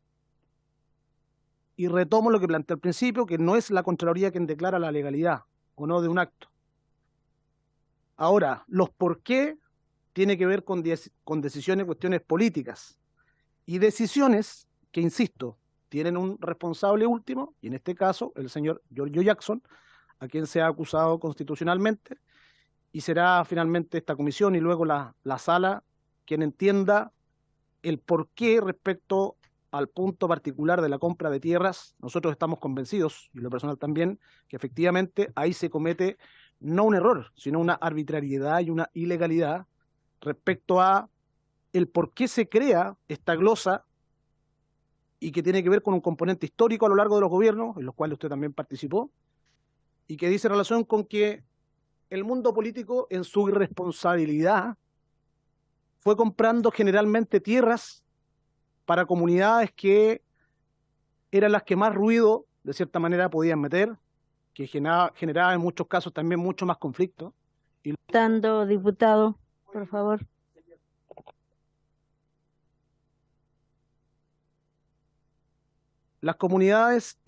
Y retomo lo que planteé al principio, que no es la Contraloría quien declara la legalidad o no de un acto. Ahora, los por qué tiene que ver con decisiones, cuestiones políticas y decisiones que, insisto, tienen un responsable último, y en este caso el señor Giorgio Jackson, a quien se ha acusado constitucionalmente, y será finalmente esta comisión y luego la sala quien entienda el porqué respecto al punto particular de la compra de tierras. Nosotros estamos convencidos, y lo personal también, que efectivamente ahí se comete no un error, sino una arbitrariedad y una ilegalidad respecto a el por qué se crea esta glosa, y que tiene que ver con un componente histórico a lo largo de los gobiernos, en los cuales usted también participó, y que dice relación con que el mundo político, en su irresponsabilidad, fue comprando generalmente tierras para comunidades que eran las que más ruido, de cierta manera, podían meter, que generaba en muchos casos también mucho más conflicto. Diputado, por favor. Las comunidades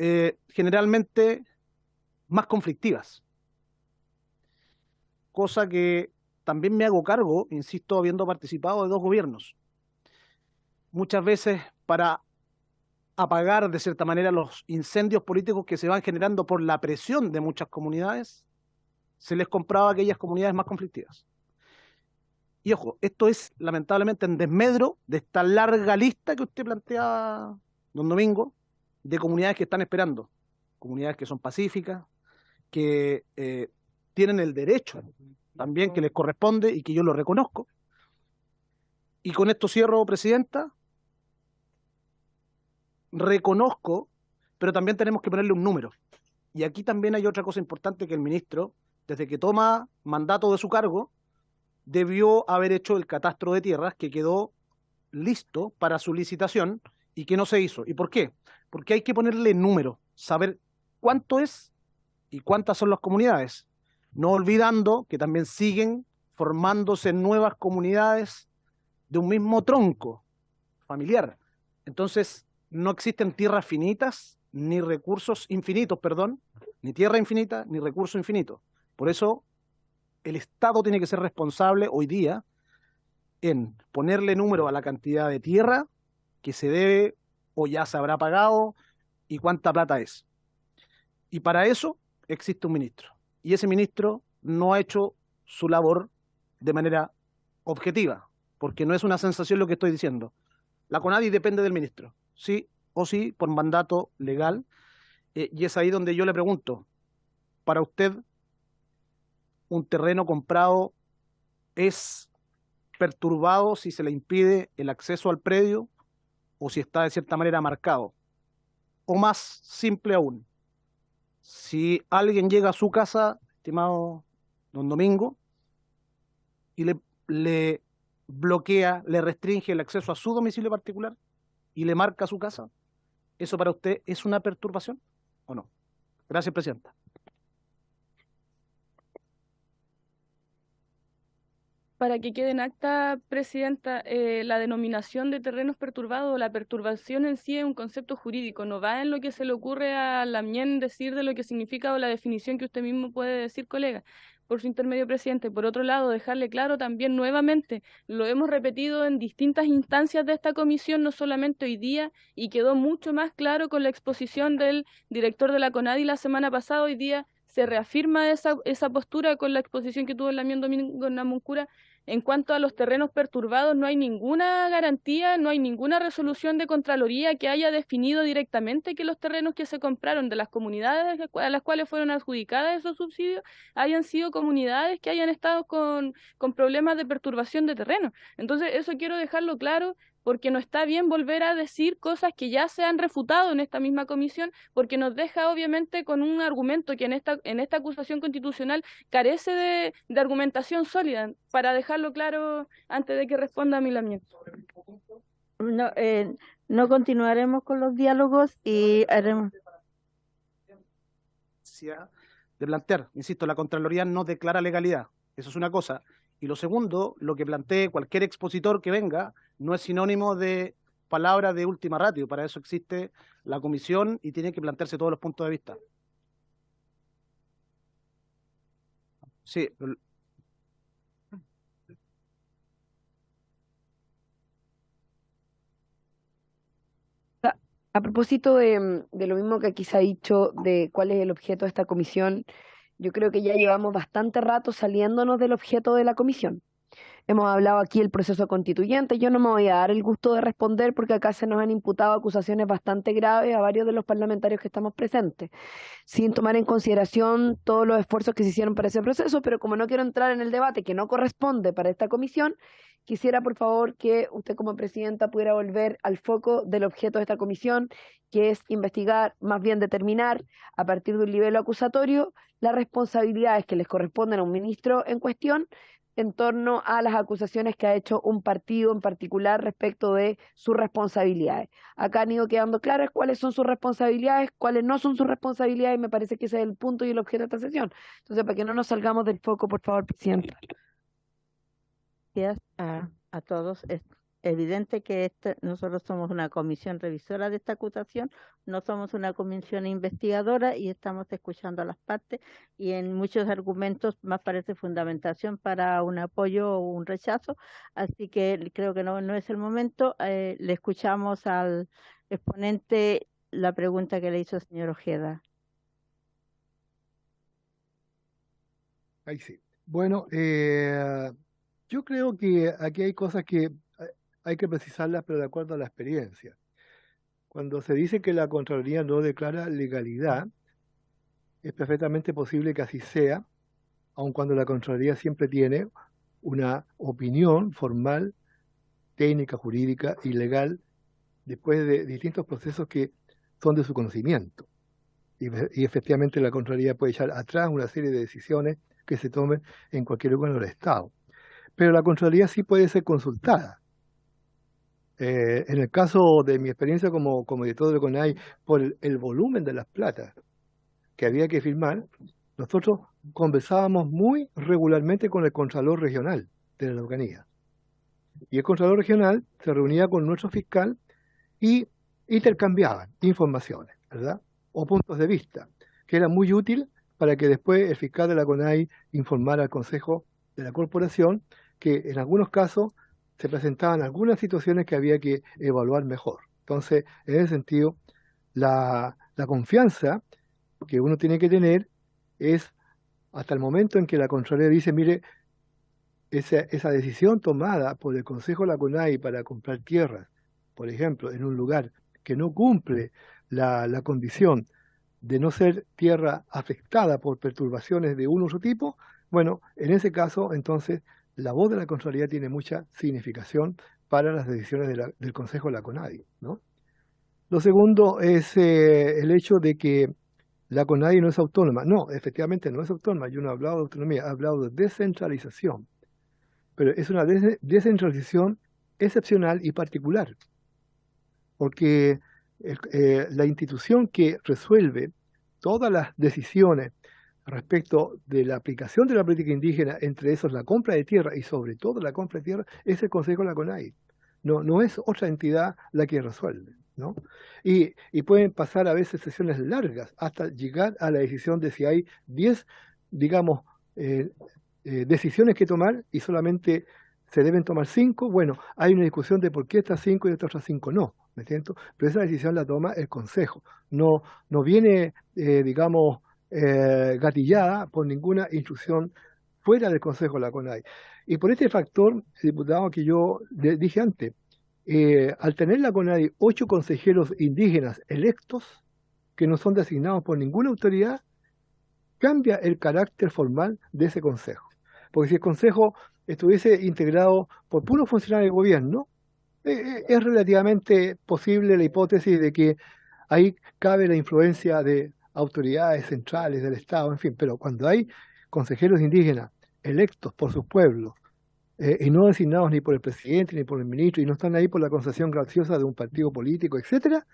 generalmente más conflictivas, cosa que también me hago cargo, insisto, habiendo participado de 2 gobiernos. Muchas veces para apagar de cierta manera los incendios políticos que se van generando por la presión de muchas comunidades, se les compraba a aquellas comunidades más conflictivas. Y ojo, esto es lamentablemente en desmedro de esta larga lista que usted planteaba, don Domingo, de comunidades que están esperando, comunidades que son pacíficas, que tienen el derecho también que les corresponde y que yo lo reconozco. Y con esto cierro, Presidenta. Reconozco, pero también tenemos que ponerle un número. Y aquí también hay otra cosa importante, que el ministro, desde que toma mandato de su cargo, debió haber hecho el catastro de tierras que quedó listo para su licitación y que no se hizo. ¿Y por qué? Porque hay que ponerle número, saber cuánto es y cuántas son las comunidades, no olvidando que también siguen formándose nuevas comunidades de un mismo tronco familiar. Entonces, no existen tierras finitas, ni recursos infinitos, perdón, ni tierra infinita, ni recurso infinito. Por eso, el Estado tiene que ser responsable hoy día en ponerle número a la cantidad de tierra que se debe o ya se habrá pagado y cuánta plata es. Y para eso existe un ministro. Y ese ministro no ha hecho su labor de manera objetiva, porque no es una sensación lo que estoy diciendo. La CONADI depende del ministro, sí o sí, por mandato legal, y es ahí donde yo le pregunto, para usted, ¿un terreno comprado es perturbado si se le impide el acceso al predio o si está de cierta manera marcado? O más simple aún, si alguien llega a su casa, estimado don Domingo, y le bloquea, le restringe el acceso a su domicilio particular y le marca su casa, ¿eso para usted es una perturbación o no? Gracias, Presidenta. Para que quede en acta, Presidenta, la denominación de terrenos perturbados o la perturbación en sí es un concepto jurídico, no va en lo que se le ocurre a Lamien decir de lo que significa o la definición que usted mismo puede decir, colega, por su intermedio, Presidente. Por otro lado, dejarle claro también nuevamente, lo hemos repetido en distintas instancias de esta comisión, no solamente hoy día, y quedó mucho más claro con la exposición del director de la CONADI la semana pasada. Hoy día se reafirma esa postura con la exposición que tuvo el Lamien Domingo Namuncura. En cuanto a los terrenos perturbados, no hay ninguna garantía, no hay ninguna resolución de Contraloría que haya definido directamente que los terrenos que se compraron de las comunidades a las cuales fueron adjudicadas esos subsidios hayan sido comunidades que hayan estado con problemas de perturbación de terreno. Entonces, eso quiero dejarlo claro, porque no está bien volver a decir cosas que ya se han refutado en esta misma comisión, porque nos deja obviamente con un argumento que en esta acusación constitucional carece de argumentación sólida, para dejarlo claro antes de que responda a mi Lamien. No, no continuaremos con los diálogos y haremos... De plantear, insisto, la Contraloría no declara legalidad, eso es una cosa. Y lo segundo, lo que plantee cualquier expositor que venga, no es sinónimo de palabras de última ratio. Para eso existe la comisión y tiene que plantearse todos los puntos de vista. Sí. A propósito de lo mismo que aquí se ha dicho de cuál es el objeto de esta comisión, yo creo que ya llevamos bastante rato saliéndonos del objeto de la comisión. Hemos hablado aquí del proceso constituyente. Yo no me voy a dar el gusto de responder porque acá se nos han imputado acusaciones bastante graves a varios de los parlamentarios que estamos presentes, sin tomar en consideración todos los esfuerzos que se hicieron para ese proceso, pero como no quiero entrar en el debate que no corresponde para esta comisión, quisiera por favor que usted como presidenta pudiera volver al foco del objeto de esta comisión, que es investigar, más bien determinar, a partir de un nivel acusatorio, las responsabilidades que les corresponden a un ministro en cuestión en torno a las acusaciones que ha hecho un partido en particular respecto de sus responsabilidades. Acá han ido quedando claras cuáles son sus responsabilidades, cuáles no son sus responsabilidades, y me parece que ese es el punto y el objeto de esta sesión. Entonces, para que no nos salgamos del foco, por favor, Presidenta. Gracias a todos. Es evidente que nosotros somos una comisión revisora de esta acusación, no somos una comisión investigadora y estamos escuchando a las partes y en muchos argumentos más parece fundamentación para un apoyo o un rechazo, así que creo que no es el momento. Le escuchamos al exponente la pregunta que le hizo el señor Ojeda. Ahí sí. Bueno, yo creo que aquí hay cosas que hay que precisarlas, pero de acuerdo a la experiencia. Cuando se dice que la Contraloría no declara legalidad, es perfectamente posible que así sea, aun cuando la Contraloría siempre tiene una opinión formal, técnica, jurídica y legal, después de distintos procesos que son de su conocimiento. Y efectivamente la Contraloría puede echar atrás una serie de decisiones que se tomen en cualquier órgano del Estado. Pero la Contraloría sí puede ser consultada. En el caso de mi experiencia como director de CONADI, por el volumen de las platas que había que firmar, nosotros conversábamos muy regularmente con el Contralor Regional de la Araucanía. Y el Contralor Regional se reunía con nuestro fiscal y intercambiaban informaciones, ¿verdad? O puntos de vista, que era muy útil para que después el fiscal de la CONADI informara al Consejo de la Corporación que en algunos casos se presentaban algunas situaciones que había que evaluar mejor. Entonces, en ese sentido, la confianza que uno tiene que tener es hasta el momento en que la Contraloría dice, mire, esa decisión tomada por el Consejo de la CONADI para comprar tierras, por ejemplo, en un lugar que no cumple la condición de no ser tierra afectada por perturbaciones de un u otro tipo, bueno, en ese caso, entonces, la voz de la Contraloría tiene mucha significación para las decisiones del Consejo de la CONADI, ¿no? Lo segundo es el hecho de que la CONADI no es autónoma. No, efectivamente no es autónoma. Yo no he hablado de autonomía, he hablado de descentralización. Pero es una descentralización excepcional y particular. Porque la institución que resuelve todas las decisiones respecto de la aplicación de la política indígena, entre esos la compra de tierra y sobre todo la compra de tierra, es el Consejo de la CONADI. No es otra entidad la que resuelve, ¿no? Y pueden pasar a veces sesiones largas hasta llegar a la decisión de si hay 10, digamos, decisiones que tomar y solamente se deben tomar 5. Bueno, hay una discusión de por qué estas 5 y estas otras 5 no, ¿me entiendes? Pero esa decisión la toma el Consejo. No viene, digamos, gatillada por ninguna instrucción fuera del Consejo de la CONADI. Y por este factor, diputado, que yo dije antes, al tener la CONADI 8 consejeros indígenas electos, que no son designados por ninguna autoridad, cambia el carácter formal de ese Consejo. Porque si el Consejo estuviese integrado por puros funcionarios del gobierno, es relativamente posible la hipótesis de que ahí cabe la influencia de autoridades centrales del Estado, en fin, pero cuando hay consejeros indígenas electos por sus pueblos y no designados ni por el presidente ni por el ministro y no están ahí por la concesión graciosa de un partido político, etcétera,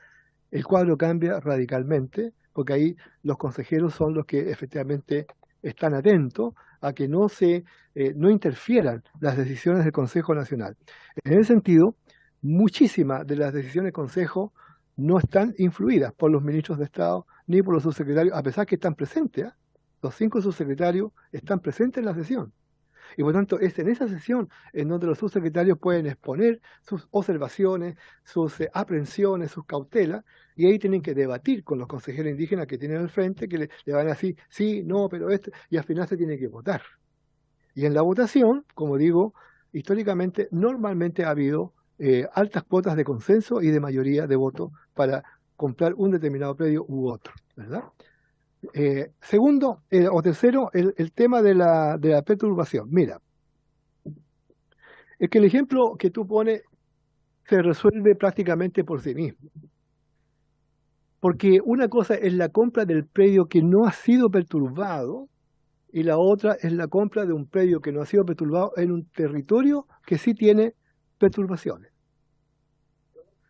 el cuadro cambia radicalmente, porque ahí los consejeros son los que efectivamente están atentos a que no interfieran las decisiones del Consejo Nacional. En ese sentido, muchísimas de las decisiones del Consejo no están influidas por los ministros de Estado ni por los subsecretarios, a pesar que están presentes, ¿eh? Los 5 subsecretarios están presentes en la sesión. Y por tanto es en esa sesión en donde los subsecretarios pueden exponer sus observaciones, sus aprehensiones, sus cautelas, y ahí tienen que debatir con los consejeros indígenas que tienen al frente, que le van a decir, sí, no, pero esto, y al final se tiene que votar. Y en la votación, como digo, históricamente, normalmente ha habido altas cuotas de consenso y de mayoría de votos para comprar un determinado predio u otro, ¿verdad? Segundo, o tercero, el tema de la perturbación. Mira, es que el ejemplo que tú pones se resuelve prácticamente por sí mismo. Porque una cosa es la compra del predio que no ha sido perturbado y la otra es la compra de un predio que no ha sido perturbado en un territorio que sí tiene perturbaciones.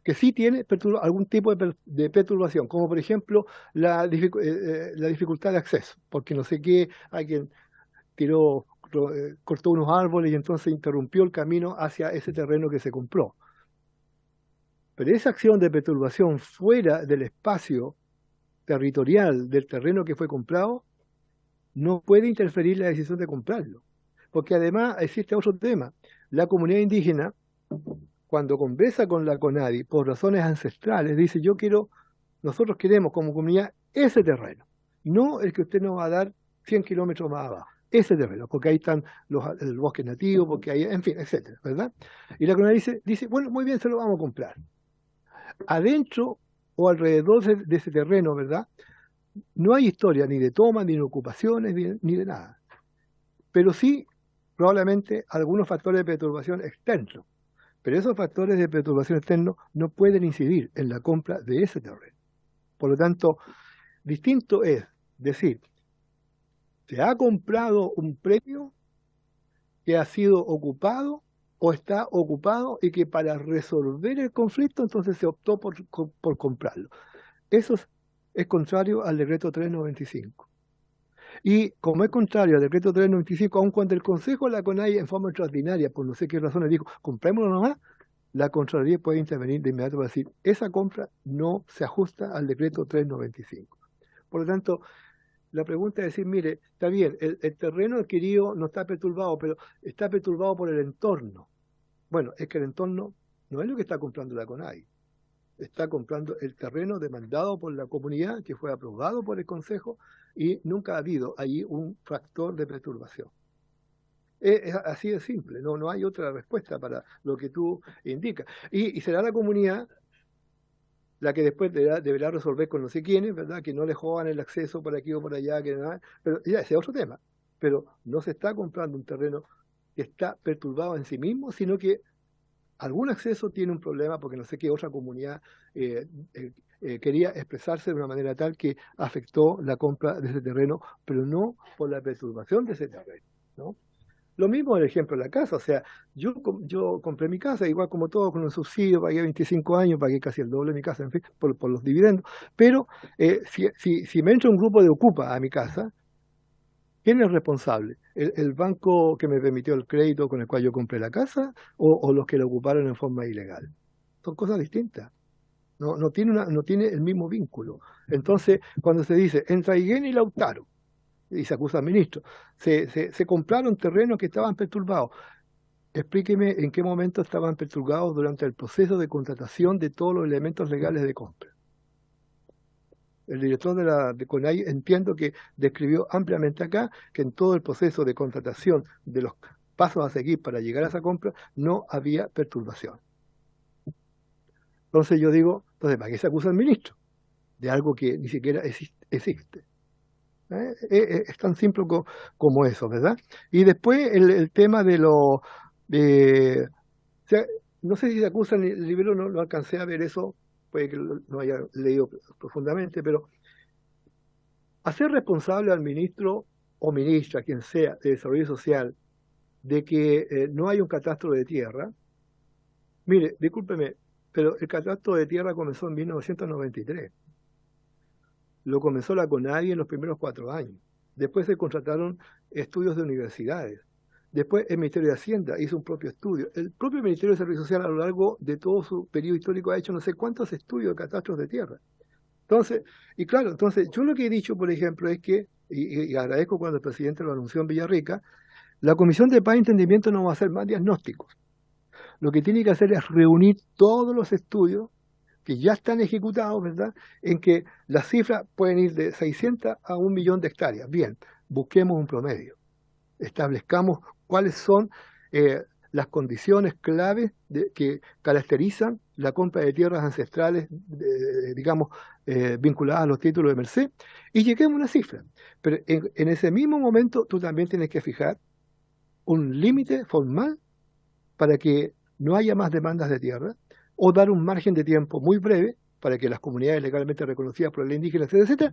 Que sí tiene algún tipo de perturbación, como por ejemplo la dificultad de acceso, porque no sé qué, alguien cortó unos árboles y entonces interrumpió el camino hacia ese terreno que se compró. Pero esa acción de perturbación fuera del espacio territorial del terreno que fue comprado no puede interferir la decisión de comprarlo, porque además existe otro tema. La comunidad indígena, cuando conversa con la CONADI por razones ancestrales, dice, nosotros queremos como comunidad ese terreno, no el que usted nos va a dar 100 kilómetros más abajo, ese terreno, porque ahí están el bosque nativo, porque ahí, en fin, etcétera, ¿verdad? Y la CONADI dice, bueno, muy bien, se lo vamos a comprar. Adentro o alrededor de ese terreno, ¿verdad? No hay historia ni de toma, ni de ocupaciones, ni de nada. Pero sí, probablemente, algunos factores de perturbación externos. Pero esos factores de perturbación externos no pueden incidir en la compra de ese terreno. Por lo tanto, distinto es decir, se ha comprado un predio que ha sido ocupado o está ocupado y que para resolver el conflicto entonces se optó por comprarlo. Eso es contrario al decreto 395. Y como es contrario al decreto 395, aun cuando el Consejo de la CONADI en forma extraordinaria, por no sé qué razones, dijo, comprémoslo nomás, la Contraloría puede intervenir de inmediato para decir, esa compra no se ajusta al decreto 395. Por lo tanto, la pregunta es decir, mire, está bien, el terreno adquirido no está perturbado, pero está perturbado por el entorno. Bueno, es que el entorno no es lo que está comprando la CONADI. Está comprando el terreno demandado por la comunidad, que fue aprobado por el Consejo, y nunca ha habido allí un factor de perturbación. Es así de simple, no hay otra respuesta para lo que tú indicas. Y será la comunidad la que después deberá resolver con no sé quiénes, ¿verdad? Que no le jodan el acceso por aquí o por allá, que nada. Pero ya, ese es otro tema. Pero no se está comprando un terreno que está perturbado en sí mismo, sino que algún acceso tiene un problema porque no sé qué otra comunidad quería expresarse de una manera tal que afectó la compra de ese terreno, pero no por la perturbación de ese terreno, ¿no? Lo mismo el ejemplo de la casa, o sea, yo compré mi casa, igual como todo, con un subsidio, pagué 25 años, pagué casi el doble de mi casa, en fin, por los dividendos, pero si me entra un grupo de ocupa a mi casa, ¿quién es responsable? ¿El banco que me permitió el crédito con el cual yo compré la casa o los que la ocuparon en forma ilegal? Son cosas distintas. No tiene el mismo vínculo. Entonces, cuando se dice, entra Higuén y Lautaro, y se acusa al ministro, se compraron terrenos que estaban perturbados. Explíqueme en qué momento estaban perturbados durante el proceso de contratación de todos los elementos legales de compra. El director de CONADI entiendo que describió ampliamente acá que en todo el proceso de contratación de los pasos a seguir para llegar a esa compra no había perturbación. Entonces yo digo, entonces, ¿para qué se acusa al ministro? De algo que ni siquiera existe. Es tan simple como eso, ¿verdad? Y después el tema de o sea, no sé si se acusa en el libro, no alcancé a ver eso, puede que no haya leído profundamente, pero hacer responsable al ministro o ministra, quien sea, de Desarrollo Social, de que no hay un catastro de tierra. Mire, discúlpeme, pero el catastro de tierra comenzó en 1993. Lo comenzó la CONADI en los primeros 4 años. Después se contrataron estudios de universidades. Después el Ministerio de Hacienda hizo un propio estudio. El propio Ministerio de Servicio Social a lo largo de todo su periodo histórico ha hecho no sé cuántos estudios de catastros de tierra. Entonces, y claro, entonces yo lo que he dicho, por ejemplo, es que, y agradezco cuando el presidente lo anunció en Villarrica, La Comisión de Paz y Entendimiento no va a hacer más diagnósticos. Lo que tiene que hacer es reunir todos los estudios que ya están ejecutados, ¿verdad? En que las cifras pueden ir de 600 a 1 millón de hectáreas. Bien, busquemos un promedio. Establezcamos cuáles son las condiciones claves que caracterizan la compra de tierras ancestrales, digamos, vinculadas a los títulos de merced, y lleguemos a una cifra. Pero en ese mismo momento tú también tienes que fijar un límite formal para que no haya más demandas de tierra, o dar un margen de tiempo muy breve para que las comunidades legalmente reconocidas por la ley indígena, etcétera,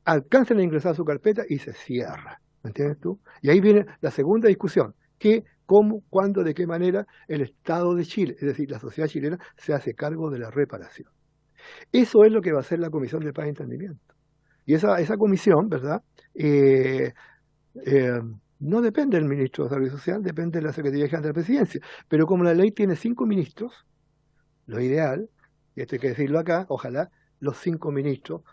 alcancen a ingresar a su carpeta y se cierra. ¿Me entiendes tú? Y ahí viene la segunda discusión. ¿Qué, cómo, cuándo, de qué manera el Estado de Chile, es decir, la sociedad chilena, se hace cargo de la reparación? Eso es lo que va a hacer la Comisión de Paz y Entendimiento. Y esa comisión, ¿verdad?, no depende del ministro de Salud Social, depende de la Secretaría General de la Presidencia. Pero como la ley tiene 5 ministros, lo ideal, y esto hay que decirlo acá, ojalá los 5 ministros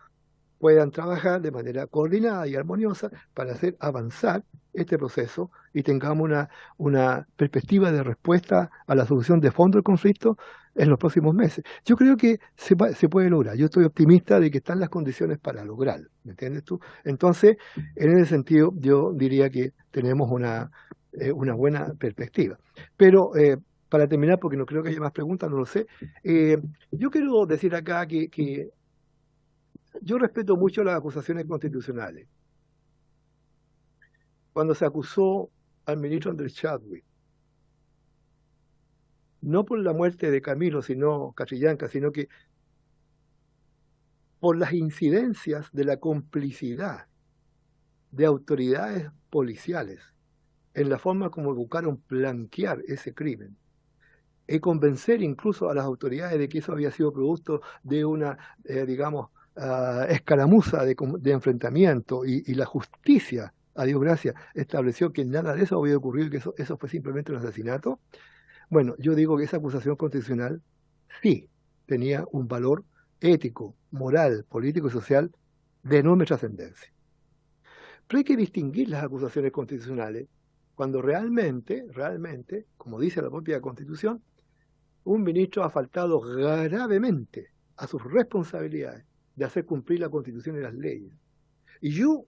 puedan trabajar de manera coordinada y armoniosa para hacer avanzar este proceso y tengamos una perspectiva de respuesta a la solución de fondo del conflicto en los próximos meses. Yo creo que se puede lograr. Yo estoy optimista de que están las condiciones para lograrlo. ¿Me entiendes tú? Entonces, en ese sentido, yo diría que tenemos una buena perspectiva. Pero, para terminar, porque no creo que haya más preguntas, no lo sé, yo quiero decir acá que yo respeto mucho las acusaciones constitucionales. Cuando se acusó al ministro Andrés Chadwick, no por la muerte de Camilo, sino Catrillanca, sino que por las incidencias de la complicidad de autoridades policiales en la forma como buscaron blanquear ese crimen y convencer incluso a las autoridades de que eso había sido producto de una, digamos, escaramuza de enfrentamiento, y la justicia, a Dios gracias, estableció que nada de eso había ocurrido y que eso fue simplemente un asesinato. Bueno, yo digo que esa acusación constitucional sí tenía un valor ético, moral, político y social de enorme trascendencia. Pero hay que distinguir las acusaciones constitucionales cuando realmente, como dice la propia Constitución, un ministro ha faltado gravemente a sus responsabilidades de hacer cumplir la Constitución y las leyes. Y yo,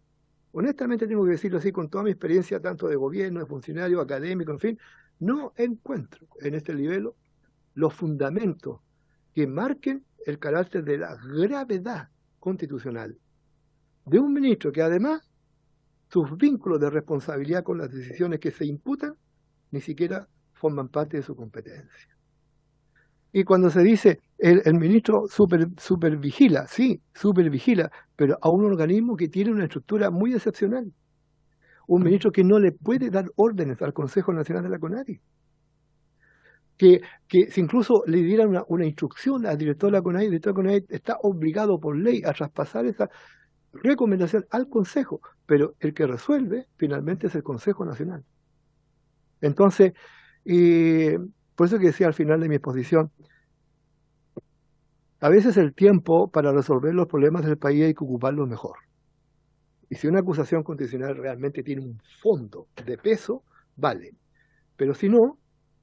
honestamente, tengo que decirlo así, con toda mi experiencia, tanto de gobierno, de funcionario, académico, en fin, no encuentro en este nivel los fundamentos que marquen el carácter de la gravedad constitucional de un ministro que además sus vínculos de responsabilidad con las decisiones que se imputan ni siquiera forman parte de su competencia. Y cuando se dice el ministro supervigila, sí, supervigila, pero a un organismo que tiene una estructura muy excepcional. Un ministro que no le puede dar órdenes al Consejo Nacional de la CONADI. Que si incluso le dieran una instrucción al director de la CONADI, el director de la CONADI está obligado por ley a traspasar esa recomendación al Consejo, pero el que resuelve finalmente es el Consejo Nacional. Entonces, por eso que decía al final de mi exposición, a veces el tiempo para resolver los problemas del país hay que ocuparlo mejor. Y si una acusación constitucional realmente tiene un fondo de peso, vale. Pero si no,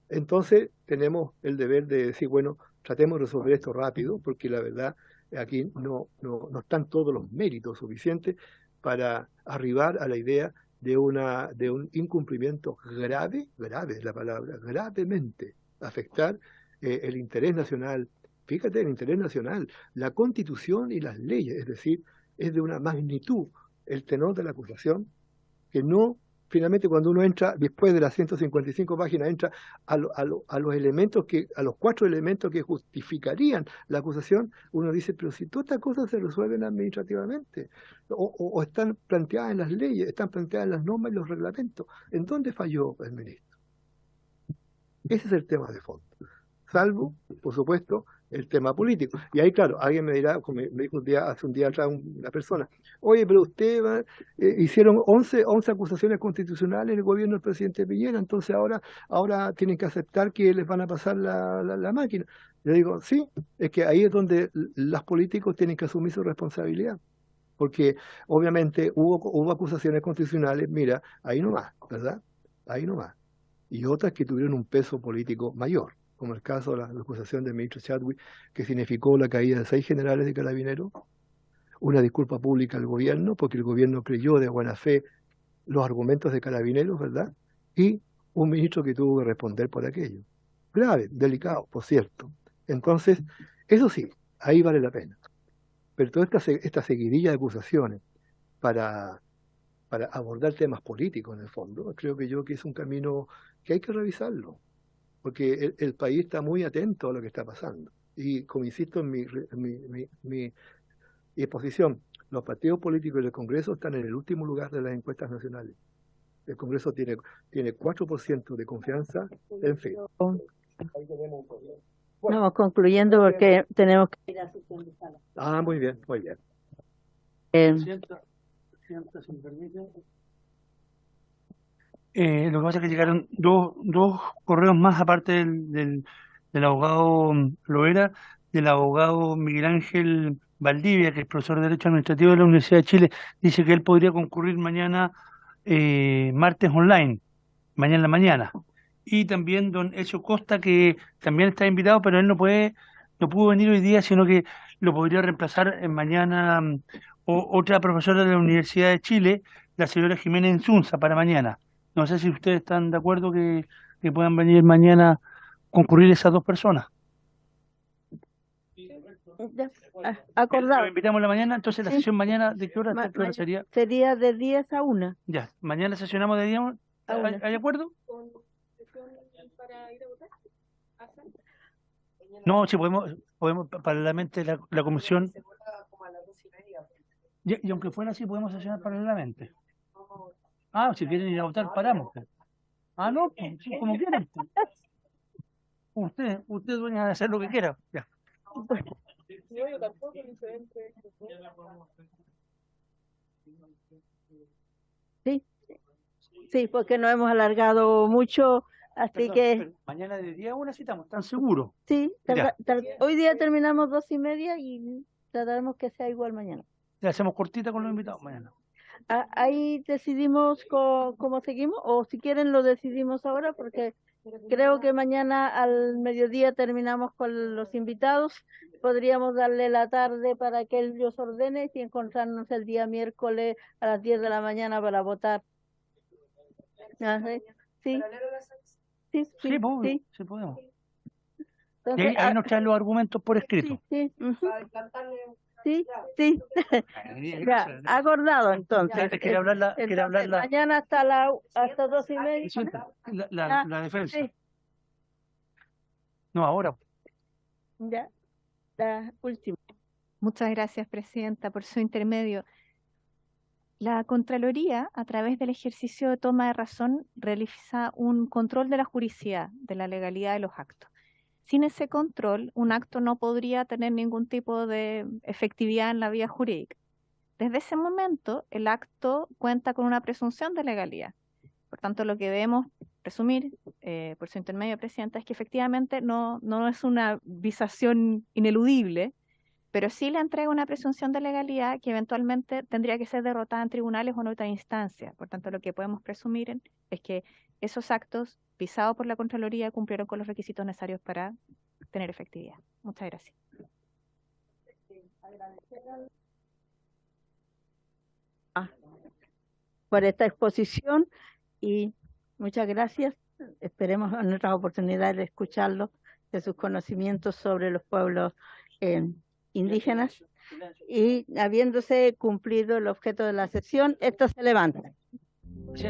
entonces tenemos el deber de decir, bueno, tratemos de resolver esto rápido, porque la verdad aquí no están todos los méritos suficientes para arribar a la idea de un incumplimiento grave es la palabra, gravemente afectar el interés nacional. Fíjate, el interés nacional, la Constitución y las leyes, es decir, es de una magnitud el tenor de la acusación que no, finalmente cuando uno entra, después de las 155 páginas, entra a los elementos a los 4 elementos que justificarían la acusación, uno dice, pero si todas estas cosas se resuelven administrativamente, o están planteadas en las leyes, están planteadas en las normas y los reglamentos, ¿en dónde falló el ministro? Ese es el tema de fondo, salvo, por supuesto, el tema político. Y ahí, claro, alguien me dirá, como me dijo hace un día atrás una persona, oye, pero usted hicieron 11 acusaciones constitucionales en el gobierno del presidente Piñera, entonces ahora tienen que aceptar que les van a pasar la máquina. Yo digo, sí, es que ahí es donde los políticos tienen que asumir su responsabilidad. Porque obviamente hubo acusaciones constitucionales, mira, ahí nomás, ¿verdad? ahí nomás. Y otras que tuvieron un peso político mayor, como el caso de la acusación del ministro Chadwick, que significó la caída de 6 generales de Carabineros, una disculpa pública al gobierno, porque el gobierno creyó de buena fe los argumentos de Carabineros, ¿verdad? Y un ministro que tuvo que responder por aquello. Grave, delicado, por cierto. Entonces, eso sí, ahí vale la pena. Pero toda esta seguidilla de acusaciones para abordar temas políticos, en el fondo, creo que es un camino que hay que revisarlo, porque el país está muy atento a lo que está pasando. Y como insisto en mi exposición, los partidos políticos del Congreso están en el último lugar de las encuestas nacionales. El Congreso tiene 4% de confianza, en fin. Ahí tenemos un problema. Bueno, Vamos concluyendo porque tenemos que ir a sesión de sala. muy bien, muy bien. Presidenta, si me permite. Lo que pasa es que llegaron dos correos más, aparte del abogado Loera, del abogado Miguel Ángel Valdivia, que es profesor de Derecho Administrativo de la Universidad de Chile. Dice que él podría concurrir mañana, martes online, mañana en la mañana. Y también don Ezio Costa, que también está invitado, pero él no pudo venir hoy día, sino que lo podría reemplazar mañana otra profesora de la Universidad de Chile, la señora Jimena Insunza, para mañana. No sé si ustedes están de acuerdo que puedan venir mañana a concurrir esas dos personas. Ya, acordado. Lo invitamos en la mañana, entonces la Sí. sesión mañana, ¿de qué hora hasta qué hora sería? Sería de 10 a 1. Ya, mañana sesionamos de día. ¿Hay acuerdo? No, sí, podemos paralelamente la comisión. Y aunque fuera así, podemos sesionar paralelamente. Ah, si quieren ir a votar, paramos. Ah, no, pues, sí, como quieran. Usted dueña de hacer lo que quiera. Ya. Yo tampoco, diferente. Sí, porque no hemos alargado mucho, así Perdón, que pero mañana de día una citamos, ¿están seguros? sí, Ya. hoy día terminamos 2:30 y trataremos que sea igual mañana. Le hacemos cortita con los invitados mañana. Ahí decidimos cómo seguimos, o si quieren lo decidimos ahora, porque creo que mañana al mediodía terminamos con los invitados. Podríamos darle la tarde para que ellos ordenen y encontrarnos el día miércoles a las 10 de la mañana para votar. Ah, sí, sí, Sí, pues, sí. sí podemos. Y Entonces, ahí nos traen los argumentos por escrito. sí, ujú. Sí. Ya, acordado entonces. Quiere hablar Entonces, mañana hasta 2:30. la defensa. Sí. No, ahora. Ya, la última. Muchas gracias, Presidenta, por su intermedio. La Contraloría, a través del ejercicio de toma de razón, realiza un control de la juridicidad, de la legalidad de los actos. Sin ese control, un acto no podría tener ningún tipo de efectividad en la vía jurídica. Desde ese momento, el acto cuenta con una presunción de legalidad. Por tanto, lo que debemos resumir, por su intermedio, Presidenta, es que efectivamente no es una visación ineludible, pero sí le entrega una presunción de legalidad que eventualmente tendría que ser derrotada en tribunales o en otra instancia. Por tanto, lo que podemos presumir es que esos actos visados por la Contraloría cumplieron con los requisitos necesarios para tener efectividad. Muchas gracias. Por esta exposición y muchas gracias. Esperemos en otras oportunidades de escucharlo, de sus conocimientos sobre los pueblos indígenas. Y habiéndose cumplido el objeto de la sesión, esto se levanta. Sí.